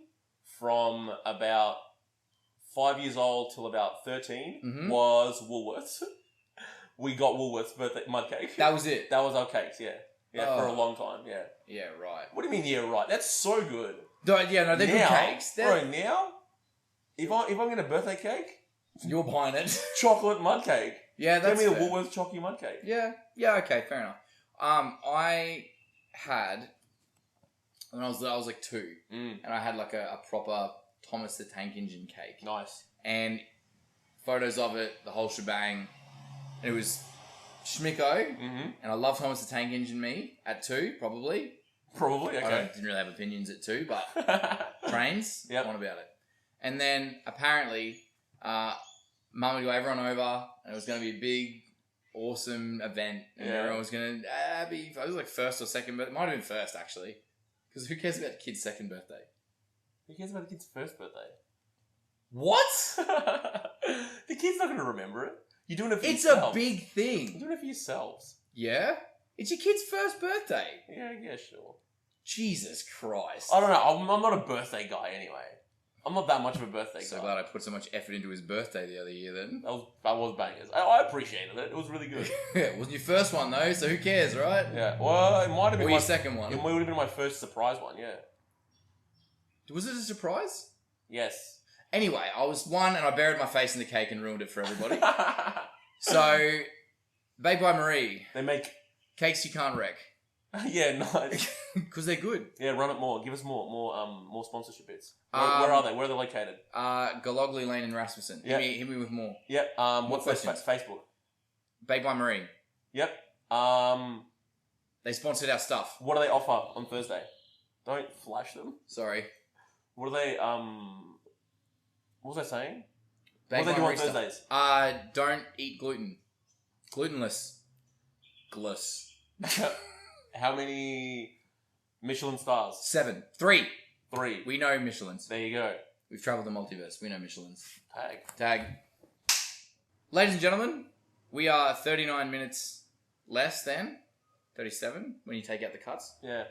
from about 5 years old till about 13 was Woolworths. We got Woolworths birthday mud cake. That was it? That was our cakes, yeah. Yeah, for a long time, yeah. Yeah, right. What do you mean, yeah, right? That's so good. No, they're good cakes. Bro, now, if I'm getting a birthday cake... You're buying it. Chocolate mud cake. Yeah, that's Give me a Woolworths chocolate mud cake. Yeah, okay, fair enough. I had... When I was like 2, and I had like a proper Thomas the Tank Engine cake. Nice. And photos of it, the whole shebang. It was schmicko, and I love Thomas the Tank Engine me at 2, probably. Probably, okay. I didn't really have opinions at 2, but trains, on about it. And then apparently, Mum would go everyone over, and it was going to be a big, awesome event, and everyone was going to be, it was like first or second, but it might have been first actually, because who cares about the kid's second birthday? Who cares about the kid's first birthday? What? The kid's not going to remember it. You're doing it for It's yourselves. a big You're thing. doing it for yourselves. Yeah? It's your kid's first birthday. Yeah, sure. Jesus Christ. I don't know. I'm not a birthday guy anyway. I'm not that much of a birthday So guy. glad I put so much effort into his birthday the other year then. That was bangers. I appreciated it. It was really good. It wasn't your first one though, so who cares, right? Yeah. Well, it might have been Or your second one. It would have been my first surprise one. Yeah. Was it a surprise? Yes. Anyway, I was one and I buried my face in the cake and ruined it for everybody. So, Baked by Marie. They make. Cakes you can't wreck. Yeah, nice. Because they're good. Yeah, run it more. Give us more sponsorship bits. Where are they? Where are they located? Gallogly Lane in Rasmussen. Yep. Hit me with more. Yep. What's their Facebook? Baked by Marie. Yep. They sponsored our stuff. What do they offer on Thursday? Don't flash them. Sorry. What are they? What was I saying? Baked What do they by do on Marie Thursdays? stuff. Don't eat gluten. Glutenless. Glus. How many Michelin stars? 7. 3. 3. We know Michelins. There you go. We've travelled the multiverse. We know Michelins. Tag. Ladies and gentlemen, we are 39 minutes less than 37 when you take out the cuts Yeah.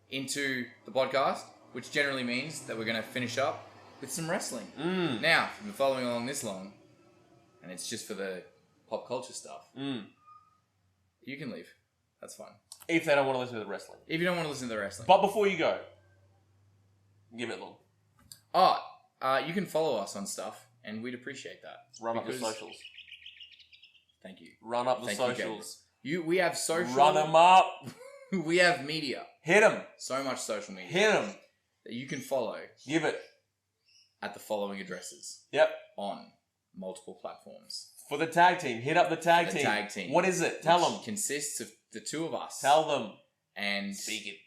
into the podcast, which generally means that we're going to finish up with some wrestling. Now, if you've been following along this long, and it's just for the pop culture stuff, you can leave. That's fine. If they don't want to listen to the wrestling. If you don't want to listen to the wrestling. But before you go, give it long. You can follow us on stuff, and we'd appreciate that. Run up the socials. Thank you. Run up the Thank socials. We have social. Run them up. We have media. Hit them. So much social media. Hit them. That you can follow Give it. at the following addresses. Yep. On multiple platforms. For the tag team. Hit up the tag team. Tag team. What is it? Tell them. Consists of the two of us. Tell them. And Speak it.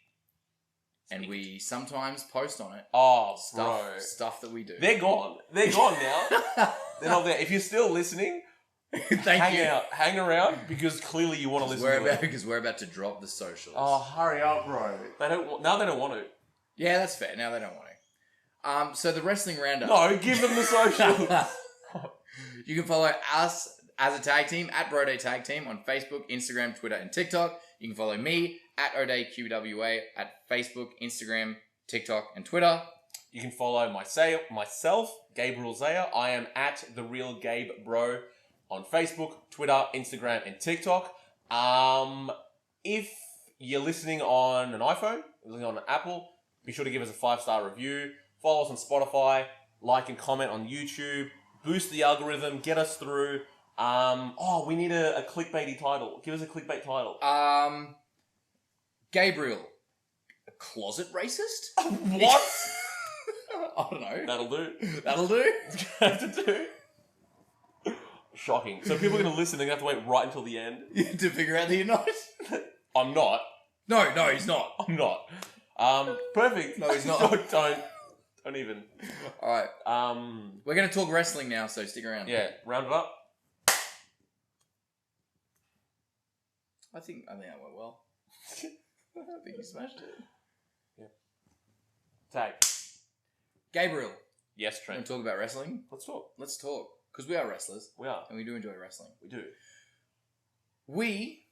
And we sometimes post on it. Oh, bro. Stuff that we do. They're gone. They're gone now. They're not there. If you're still listening, hang around because clearly you want to listen to it. Because we're about to drop the socials. Oh, hurry up, bro. Now they don't want to. Yeah, that's fair. Now they don't want to. So the wrestling roundup. No, give them the socials. You can follow us as a tag team at BroDay Tag Team on Facebook, Instagram, Twitter, and TikTok. You can follow me at OdayQWA at Facebook, Instagram, TikTok, and Twitter. You can follow myself, Gabriel Zaya. I am at The Real Gabe Bro on Facebook, Twitter, Instagram, and TikTok. If you're listening on an iPhone, listening on an Apple, be sure to give us a 5-star review. Follow us on Spotify, like and comment on YouTube. Boost the algorithm, get us through. We need a clickbaity title. Give us a clickbait title. Gabriel, a closet racist? What? I don't know. That'll do. That'll do? It's gonna have to do. Shocking. So people are going to listen, they're going to have to wait right until the end. To figure out that you're not? I'm not. No, he's not. I'm not. Perfect. No, he's not. Don't even. Alright. We're going to talk wrestling now, so stick around. Yeah, round it up. I think that went well. I think you smashed it. Yeah. Tag. Gabriel. Yes, Want Trent. to talk about wrestling? Let's talk. Let's talk. Because we are wrestlers. We are. And we do enjoy wrestling. We do. We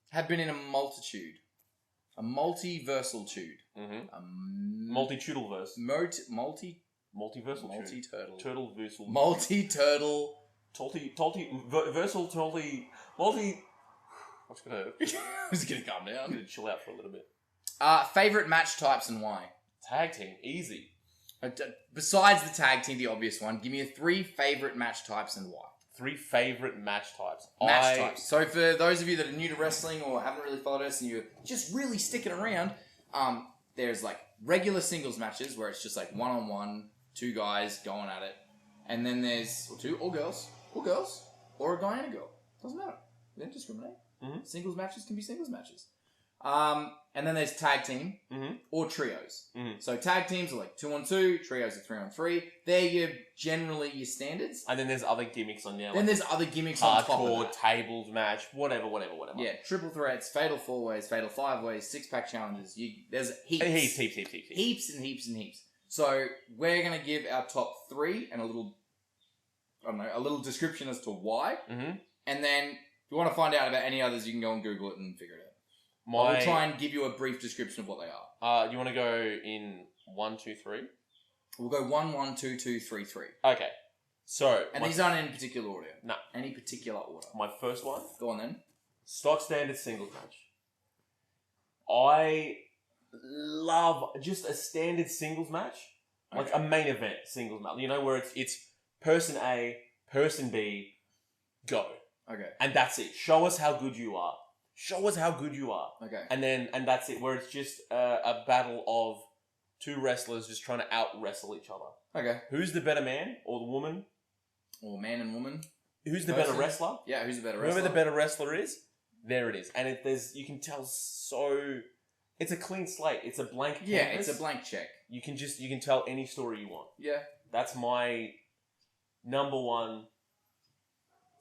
have been in a multiversal-tude. Mm-hmm. Multitudalverse. Multiversal. Multi-turtle. Turtle-versal. Multi-turtle. Versal, multi... What's gonna... Who's gonna calm down? I'm gonna chill out for a little bit. Favorite match types and why? Tag team. Easy. Besides the tag team, the obvious one, give me 3 favorite match types and why. 3 favorite match types. Types. So for those of you that are new to wrestling or haven't really followed us and you're just really sticking around, there's like regular singles matches where it's just like one-on-one, 2 guys going at it. And then there's 2 or girls, or a guy and a girl. Doesn't matter. They don't discriminate. Mm-hmm. Singles matches can be singles matches. And then there's tag team or trios. Mm-hmm. So tag teams are like 2-on-2, trios are 3-on-3. They're generally your standards. And then there's other gimmicks on there. Then there's other gimmicks on top of hardcore, that. tables match, whatever. Yeah, triple threats, fatal 4-ways, fatal 5-ways, 6-pack challenges. There's heaps. Heaps. Heaps. So we're going to give our top 3 and a little I don't know, a little description as to why. Mm-hmm. And then if you want to find out about any others, you can go and Google it and figure it out. I will try and give you a brief description of what they are. You want to go in 1, 2, 3? We'll go 1, 1, 2, 2, 3, 3. Okay. So... And these aren't in particular order. No. Any particular order. My first one. Go on then. Stock standard singles match. I love just a standard singles match. Like a main event singles match. You know, where it's person A, person B, go. Okay. And that's it. Show us how good you are. Show us how good you are. Okay. And that's it. Where it's just a battle of two wrestlers just trying to out-wrestle each other. Okay. Who's the better man or the woman? Or man and woman. Who's the better wrestler? Yeah, who's the better wrestler? Whoever the better wrestler is, there it is. And you can tell so... It's a clean slate. It's a blank canvas. Yeah, it's a blank check. You can tell any story you want. Yeah. That's my number one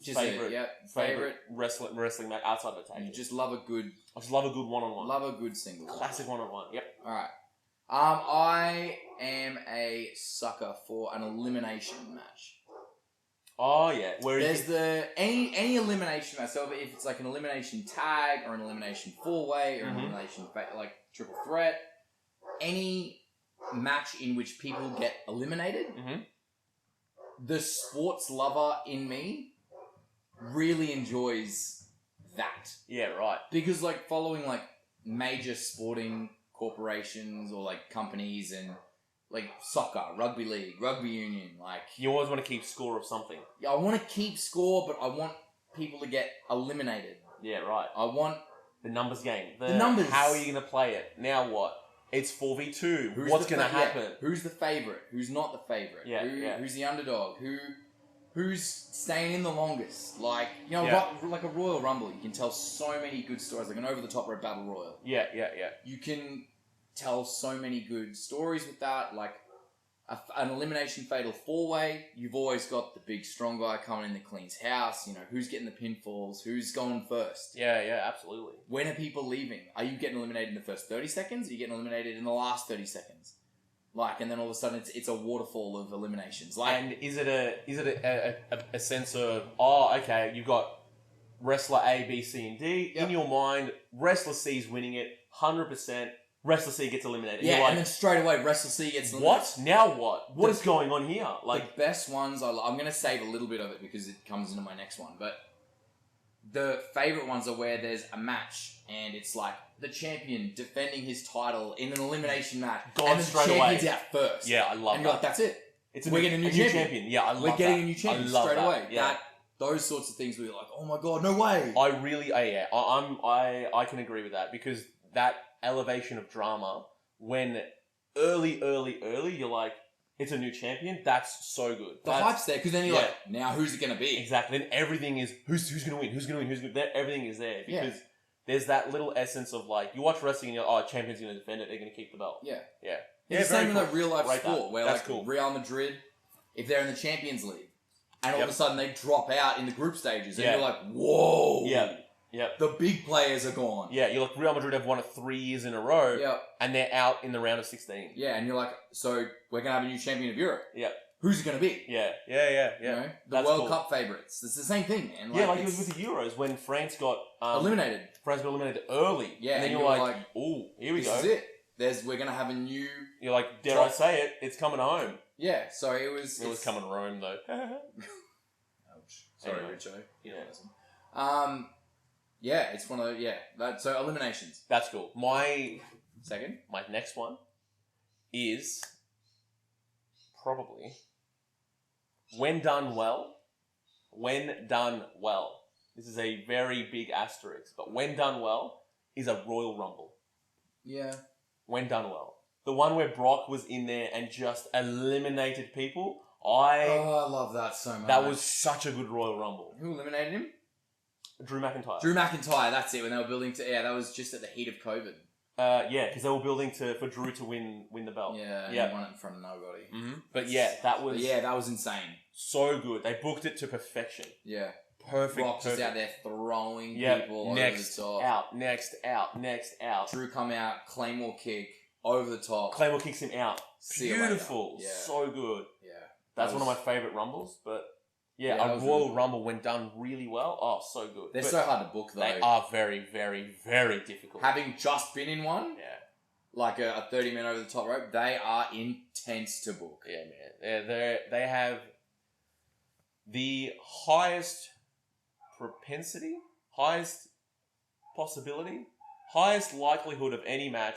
favorite wrestling match outside of the tag. You just love a good... I just love a good one-on-one. Love a good single. Classic one-on-one. Yep. Alright. I am a sucker for an elimination match. Oh yeah, any elimination match. So if it's like an elimination tag or an elimination 4-way or an elimination like triple threat, any match in which people get eliminated, the sports lover in me really enjoys that. Yeah, right. Because like following like major sporting corporations or like companies and like soccer, rugby league, rugby union, like... You always want to keep score of something. Yeah, I want to keep score, but I want people to get eliminated. Yeah, right. I want... The numbers game. The numbers. How are you going to play it? Now what? It's 4v2. What's going to happen? Yeah. Who's the favourite? Who's not the favourite? Yeah, Who's the underdog? Who's staying in the longest? Like, you know, like a Royal Rumble, you can tell so many good stories, like an over-the-top rope battle royal. Yeah. You can tell so many good stories with that, like an elimination fatal 4-way. You've always got the big strong guy coming in that cleans house. You know, who's getting the pinfalls, who's going first. Yeah, absolutely. When are people leaving? Are you getting eliminated in the first 30 seconds? Are you getting eliminated in the last 30 seconds? Like, and then all of a sudden it's a waterfall of eliminations. Like, and is it a sense of, oh, okay, you've got wrestler A, B, C, and D in your mind. Wrestler C is winning it 100%. Wrestler C gets eliminated. Yeah, like, and then straight away Wrestler C gets eliminated. What? Now what? What is going on here? Like, the best ones, I'm going to save a little bit of it because it comes into my next one, but the favourite ones are where there's a match and it's like the champion defending his title in an elimination match and the champion's out first. Yeah, I love and you're like, that's it. We're getting a new champion. Yeah, I love that. We're getting a new champion straight away. Yeah. Those sorts of things where you're like, oh my god, no way. I can agree with that because that elevation of drama when early, you're like, it's a new champion. That's so good. The hype's there because then you're like, now who's it going to be? Exactly. Then everything is who's going to win? Who's going to win? Everything is there because there's that little essence of like you watch wrestling and you're like, oh, champion's going to defend it. They're going to keep the belt. Yeah. It's the same in like real life sport where that's like Real Madrid, if they're in the Champions League, and all of a sudden they drop out in the group stages, and you're like, whoa. Yeah. The big players are gone. Yeah, you're like, Real Madrid have won it 3 years in a row. Yeah. And they're out in the round of 16. Yeah, and you're like, so we're going to have a new champion of Europe. Yeah. Who's it going to be? Yeah. You know, the World Cup favourites. It's the same thing, man. Like it was with the Euros when France got eliminated. France got eliminated early. Yeah. And then you're like, ooh, here we go. This is it. We're going to have a new... You're like, dare I say it, it's coming home. Yeah, so it was... It was coming home, though. Ouch. Sorry, anyway. Richo. Yeah. Yeah, it's one of the... so, eliminations. That's cool. My next one is probably when done well. This is a very big asterisk, but when done well is a Royal Rumble. Yeah. When done well. The one where Brock was in there and just eliminated people. I love that so much. That was such a good Royal Rumble. Who eliminated him? Drew McIntyre. That's it. When they were building to... Yeah, that was just at the heat of COVID. Because they were building for Drew to win the belt. Yeah, and he won it in front of nobody. Mm-hmm. But that was... that was insane. So good. They booked it to perfection. Yeah. Perfect. Brock's just out there throwing people over the top. Next out. Drew come out, Claymore kick, over the top. Claymore kicks him out. Beautiful. Yeah. So good. Yeah. That's one of my favourite Rumbles, but... Yeah, that a was Royal really good. Rumble when done really well. Oh, so good. They're But so hard to book though. they are very, very, very difficult. Having just been in one, Yeah. like a 30-minute over the top rope, they are intense to book. Yeah, man. They have the highest propensity, highest possibility, highest likelihood of any match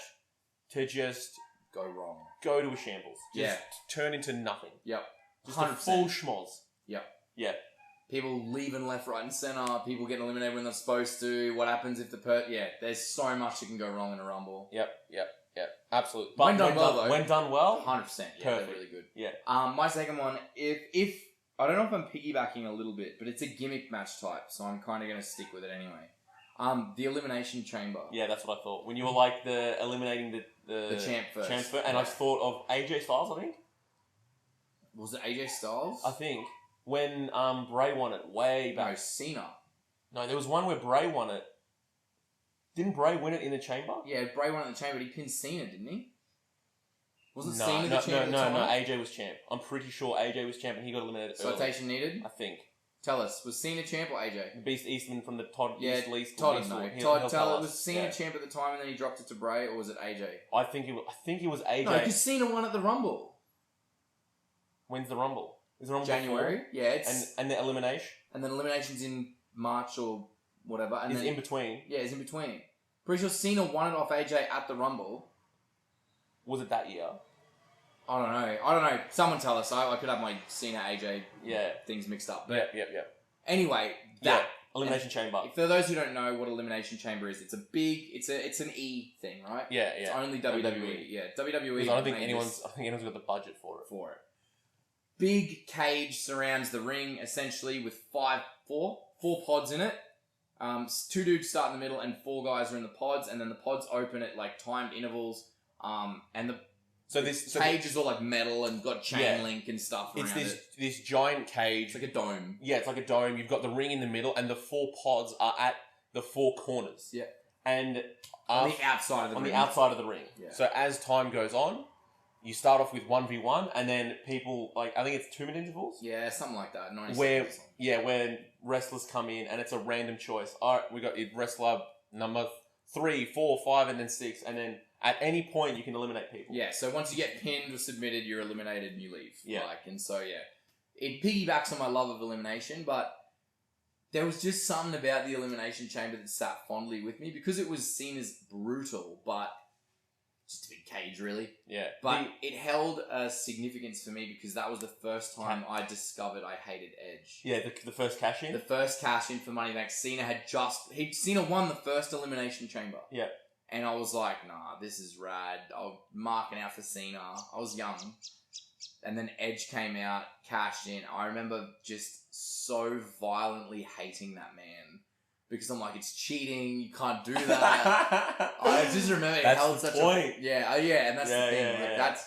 to just Go wrong. go to a shambles. Just Yeah. turn into nothing. Yep. Just a full schmoz. Yep. Yeah. People leaving left, right, and center. People getting eliminated when they're supposed to. What happens if there's so much that can go wrong in a rumble. Yep. Absolutely. When done well, though. When done well, 100%. Yeah, Perfect. they're really good. Yeah. My second one, if I don't know if I'm piggybacking a little bit, but it's a gimmick match type, so I'm kind of going to stick with it anyway. The Elimination Chamber. Yeah, that's what I thought. When you were like eliminating the champ first. And I thought of AJ Styles, I think. Was it AJ Styles? I think. When Bray won it way back. No, Cena. No, there was one where Bray won it. Didn't Bray win it in the chamber? Yeah, Bray won it in the chamber, but he pinned Cena, didn't he? Wasn't No, Cena the champ at the time? no, AJ was champ. I'm pretty sure AJ was champ and he got eliminated early. Citation needed? I think. Tell us, was Cena champ or AJ? The Beast Eastman from the Todd East Least. Todd East would know. He'll Todd, tell us. was Cena champ at the time and then he dropped it to Bray, or was it AJ? I think it was AJ. No, because Cena won at the Rumble. When's the Rumble? Is the Rumble January? before? Yeah, it's... And the elimination? And then elimination's in March or whatever. And Is then, in between. Yeah, it's in between. Pretty sure Cena won it off AJ at the Rumble. Was it that year? I don't know. Someone tell us. I could have my Cena AJ things mixed up. But Yeah. anyway, Elimination Chamber. For those who don't know what Elimination Chamber is, it's an E thing, right? Yeah. It's only WWE. Yeah, WWE. Because I don't think anyone's got the budget for it. Big cage surrounds the ring, essentially, with four pods in it. 2 dudes start in the middle, and 4 guys are in the pods, and then the pods open at like timed intervals. And the cage is all like metal and got chain link and stuff around it. It's this giant cage. It's like a dome. Yeah, it's like a dome. You've got the ring in the middle, and the 4 pods are at the 4 corners. Yeah. And on the outside of the ring. On the outside of the ring. Yeah. So as time goes on, you start off with 1v1, and then people, like, I think it's 2-minute intervals? Yeah, something like that. 90 where, seconds. when wrestlers come in, and it's a random choice. All right, we got wrestler number 3, 4, 5, and then 6, and then at any point you can eliminate people. Yeah, so once you get pinned or submitted, you're eliminated and you leave. Yeah. It piggybacks on my love of elimination, but there was just something about the Elimination Chamber that sat fondly with me because it was seen as brutal, but just a big cage, really. Yeah. But it held a significance for me because that was the first time I discovered I hated Edge. Yeah, the first cash in. The first cash in for Money in the Bank. Cena won the first Elimination Chamber. Yeah. And I was like, nah, this is rad. I was marking out for Cena. I was young. And then Edge came out, cashed in. I remember just so violently hating that man. Because I'm like, it's cheating. You can't do that. I just remember it held such point. and that's the thing. That's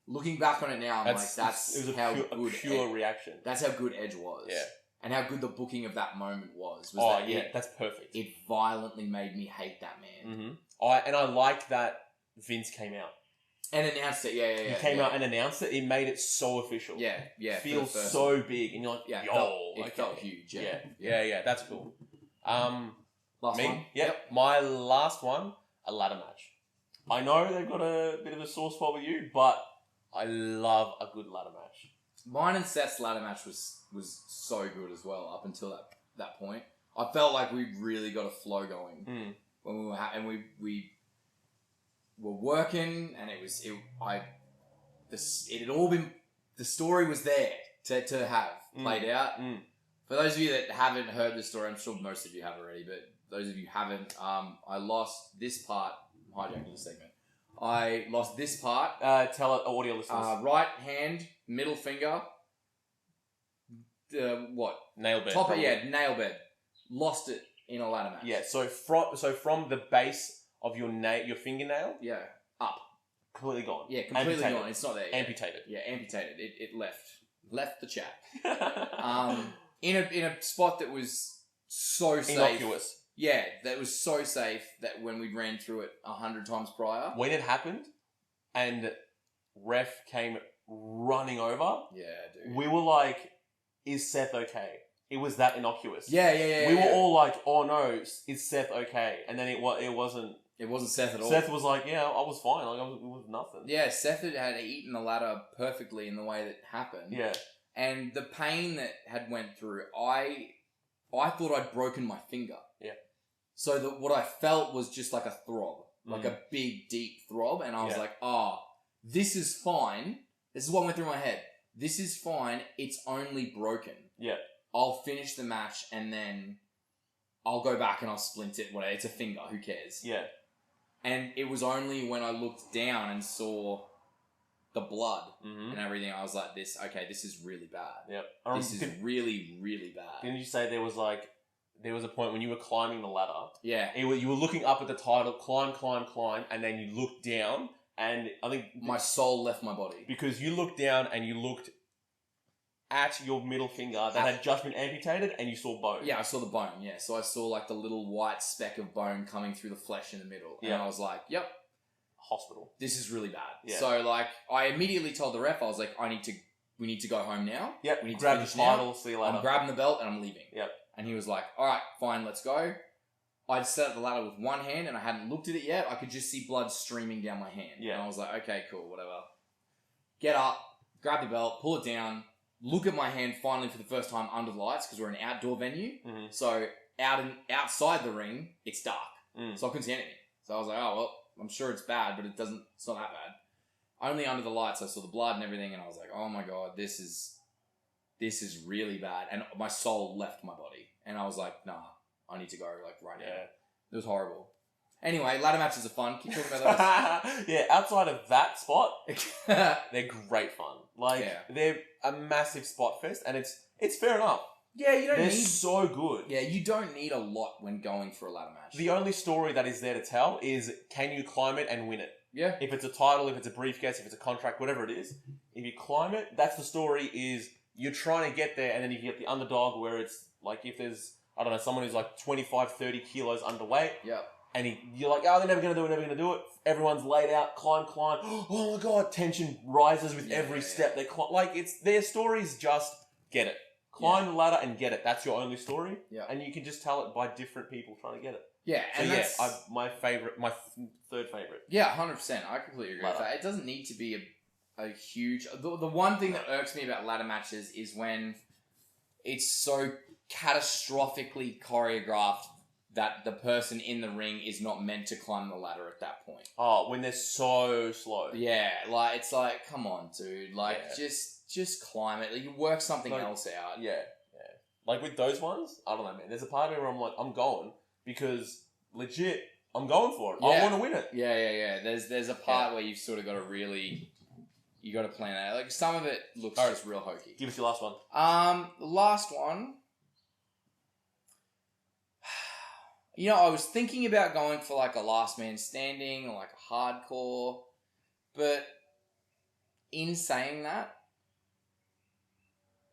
looking back on it now. I'm like, it was a pure reaction. That's how good Edge was. Yeah, and how good the booking of that moment was. That's perfect. It violently made me hate that man. Mm-hmm. I like that Vince came out and announced it. Yeah. He came out and announced it. It made it so official. Yeah. It feels so big, and you're like, it felt huge. Yeah. That's cool. Last one? Yep. My last one, a ladder match. I know they've got a bit of a sore spot with you, but I love a good ladder match. Mine and Seth's ladder match was so good as well up until that point. I felt like we really got a flow going when we were we were working, and it had all been, the story was there to have played out. For those of you that haven't heard the story, I'm sure most of you have already, but those of you who haven't, I lost this part. I'm hijacking your segment. I lost this part. Tell audio listeners. Right hand, middle finger. What? Nail bed. Nail bed. Lost it in a ladder match. Yeah. So from the base of your fingernail. Yeah. Up. Completely gone. Yeah, completely gone. It's not there yet. Amputated. Yeah, amputated. It left the chat. In a spot that was so safe. Innocuous. Yeah, that was so safe that when we ran through it 100 times prior. When it happened, and ref came running over. Yeah, dude. We were like is Seth okay? It was that innocuous. Yeah. We were all like, oh no, is Seth okay? And then it wasn't. It wasn't Seth at all. Seth was like, yeah, I was fine. Like, it was nothing. Yeah, Seth had eaten the ladder perfectly in the way that happened. Yeah. And the pain that had went through, I thought I'd broken my finger. Yeah. So what I felt was just like a throb. Like a big, deep throb. And I was like, this is fine. This is what went through my head. This is fine. It's only broken. Yeah. I'll finish the match and then I'll go back and I'll splint it. Whatever. It's a finger. Who cares? Yeah. And it was only when I looked down and saw the blood and everything, I was like, this is really bad. Yep. This is really, really bad. Didn't you say there was a point when you were climbing the ladder? Yeah. You were looking up at the title, climb, and then you looked down, and I think my soul left my body. Because you looked down and you looked at your middle finger that had just been amputated, and you saw bone. Yeah, I saw the bone, yeah. So I saw like the little white speck of bone coming through the flesh in the middle. And I was like, yep. Hospital. This is really bad. Yeah. So like, I immediately told the ref, I was like, we need to go home now. Yep. We need grab to the finish title, now. see you later. I'm grabbing the belt and I'm leaving. Yep. And he was like, alright, fine, let's go. I'd set up the ladder with one hand and I hadn't looked at it yet. I could just see blood streaming down my hand. Yeah. And I was like, okay, cool, whatever. Get up, grab the belt, pull it down, look at my hand finally for the first time under the lights because we're in an outdoor venue. Mm-hmm. So outside the ring, it's dark. So I couldn't see anything. So I was like, oh, well, I'm sure it's bad, but it's not that bad. Only under the lights I saw the blood and everything and I was like, oh my God, this is really bad. And my soul left my body. And I was like, nah, I need to go like right now. It was horrible. Anyway, ladder matches are fun. Keep talking about those. Yeah, outside of that spot, they're great fun. Like, they're a massive spot fest, and it's fair enough. Yeah, you don't they're need... so good. Yeah, you don't need a lot when going for a ladder match. The only story that is there to tell is, can you climb it and win it? Yeah. If it's a title, if it's a briefcase, if it's a contract, whatever it is, if you climb it, that's the story is you're trying to get there, and then if you get the underdog where it's like if there's, I don't know, someone who's like 25, 30 kilos underweight. Yep. And you're like, oh, they're never going to do it. Everyone's laid out, climb. Oh my God, tension rises with every step they climb. Like, it's their stories, just get it. Climb the ladder and get it. That's your only story. Yeah. And you can just tell it by different people trying to get it. Yeah. So and that's... my third favorite. Yeah, 100%. I completely agree with that. It doesn't need to be a huge... The one thing that irks me about ladder matches is when it's so catastrophically choreographed that the person in the ring is not meant to climb the ladder at that point. Oh, when they're so slow. Yeah, like, it's like, come on, dude. Like, just climb it. Like, you work something else out. Yeah. Like, with those ones, I don't know, man. There's a part of me where I'm like, I'm going because, legit, I'm going for it. Yeah. I want to win it. Yeah. There's a part where you've sort of got to really... You got to plan out. Like, some of it looks just real hokey. Give us your last one. The last one... You know, I was thinking about going for like a last man standing or like a hardcore, but in saying that,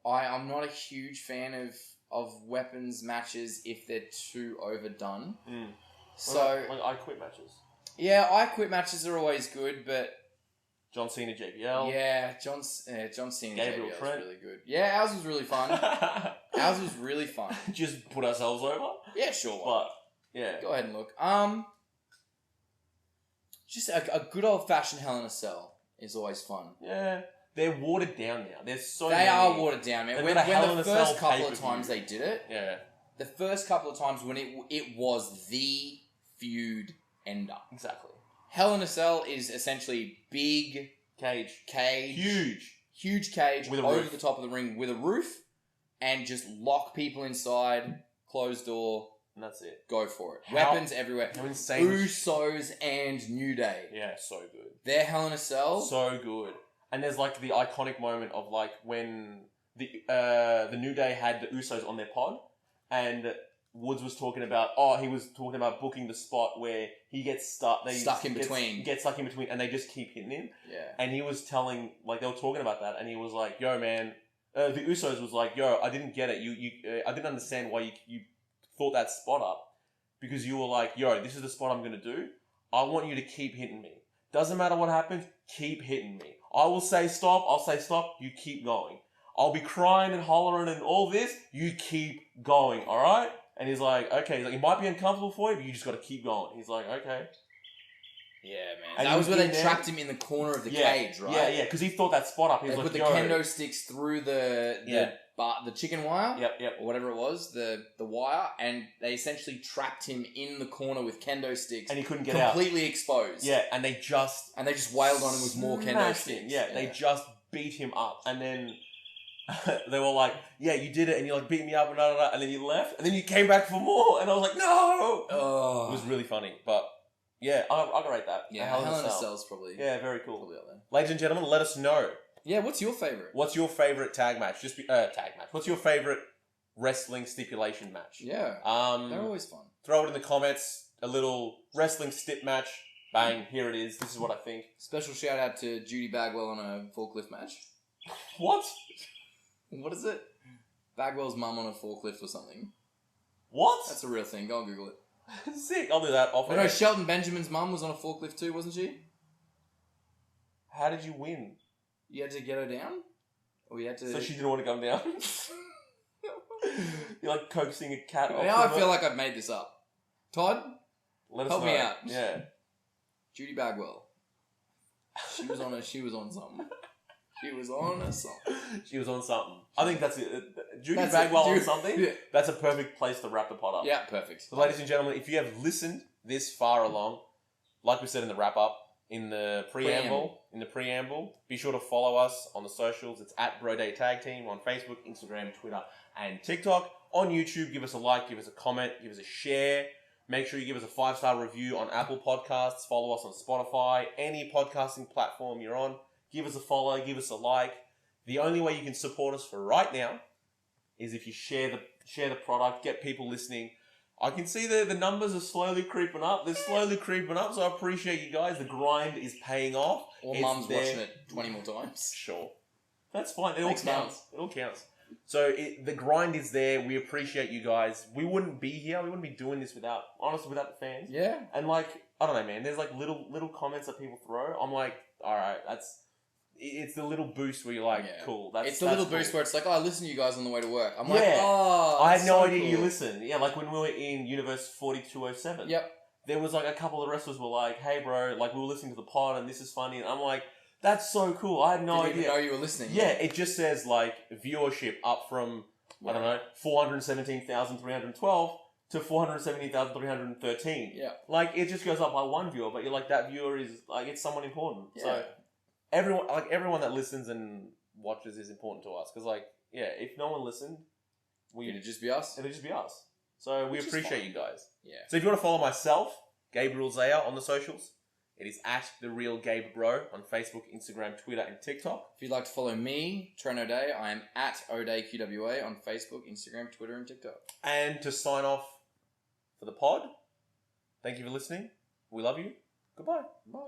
I'm not a huge fan of weapons matches if they're too overdone. So like I Quit matches. Yeah, I Quit matches are always good, but John Cena JBL. Yeah, John Cena Gabriel JBL Trent. was really good. Yeah, ours was really fun. Ours was really fun. Just put ourselves over. Yeah, sure. But yeah, go ahead and look. Just a good old fashioned Hell in a Cell is always fun. Yeah, they're watered down now. There's so they many. are watered down, man. When the first couple of times they did it, the first couple of times when it was the feud ender. Exactly. Hell in a Cell is essentially big cage, huge cage with over the top of the ring with a roof, and just lock people inside, closed door. And that's it. Go for it. Weapons everywhere. How insane. Usos and New Day. Yeah, so good. They're Hell in a Cell. So good. And there's like the iconic moment of like when the New Day had the Usos on their pod, and Woods was talking about, he was talking about booking the spot where he gets stuck. Get stuck in between, and they just keep hitting him. Yeah. And he was telling, like, they were talking about that, and he was like, yo, man, the Usos was like, yo, I didn't get it. I didn't understand why you thought that spot up, because you were like, yo, this is the spot I'm going to do. I want you to keep hitting me. Doesn't matter what happens, keep hitting me. I will say stop, I'll say stop, you keep going. I'll be crying and hollering and all this. You keep going, all right? And he's like, okay. He's like, it might be uncomfortable for you, but you just got to keep going. He's like, okay. Yeah, man. And that was where they there. trapped him in the corner of the cage, right? Yeah, because he thought that spot up. He They was put like, the yo. kendo sticks through the chicken wire, Yep. or whatever it was, the wire, and they essentially trapped him in the corner with kendo sticks, And he couldn't get out. completely exposed. Yeah, and they just wailed on him with more kendo smashed sticks. him. Yeah, they just beat him up, and then they were like, "Yeah, you did it," and you like beat me up, and then you left, and then you came back for more, and I was like, "No!" Oh. It was really funny, but yeah, I'll rate that. Yeah, Hell Hell in a Cell's probably. Yeah, very cool. Probably up there. Ladies and gentlemen, let us know. Yeah, what's your favorite? What's your favorite tag match? Tag match. What's your favorite wrestling stipulation match? Yeah, they're always fun. Throw it in the comments. A little wrestling stip match. Bang! Here it is. This is what I think. Special shout out to Judy Bagwell on a forklift match. What? What is it? Bagwell's mum on a forklift or something. What? That's a real thing. Go and Google it. Sick. I'll do that. No, Shelton Benjamin's mum was on a forklift too, wasn't she? How did you win? You had to get her down? Or you had to... So she didn't want to come down? You're like coaxing a cat off. Now I feel like I've made this up. Todd, Let us help know. me out. Yeah. Judy Bagwell. She was on something. She was on something. She was on something. I think that's it. Judy That's Bagwell it. on something? Yeah. That's a perfect place to wrap the pod up. Yeah, perfect. So ladies and gentlemen, if you have listened this far along, like we said in the wrap up, in the preamble, be sure to follow us on the socials. It's at BroDay Tag Team on Facebook, Instagram, Twitter, and TikTok. On YouTube, give us a like, give us a comment, give us a share. Make sure you give us a 5-star review on Apple Podcasts. Follow us on Spotify, any podcasting platform you're on. Give us a follow, give us a like. The only way you can support us for right now is if you share the product, get people listening. I can see the numbers are slowly creeping up. They're slowly creeping up, so I appreciate you guys. The grind is paying off. Or It's mum's there. watching it 20 more times. Sure. That's fine. It all Thanks, counts. It all counts. So the grind is there. We appreciate you guys. We wouldn't be here. We wouldn't be doing this without the fans. Yeah. And like, I don't know, man. There's like little comments that people throw. I'm like, all right, it's the little boost where you're like, cool. It's the little boost cool. where it's like, oh, I listen to you guys on the way to work. I'm like, Yeah. oh, I had that's no so idea cool. you listen. Yeah, like when we were in Universe 4207. Yep. There was like a couple of wrestlers were like, hey bro, like we were listening to the pod and this is funny. And I'm like, that's so cool. I had no Didn't idea. even know you were listening. Yeah, it just says like viewership up from, I don't know, 417,312 to 417,313. Yeah. Like it just goes up by one viewer, but you're like, that viewer is like, it's someone important. Yeah. So everyone that listens and watches is important to us. Because like, yeah, if no one listened, It'd just be us. it'd just be us. So we Which is appreciate fine. you guys. Yeah. So if you want to follow myself, Gabriel Zaya on the socials, it is at The Real Gabe Bro on Facebook, Instagram, Twitter, and TikTok. If you'd like to follow me, Trent O'Day, I am at O'dayQWA on Facebook, Instagram, Twitter, and TikTok. And to sign off for the pod, thank you for listening. We love you. Goodbye. Bye.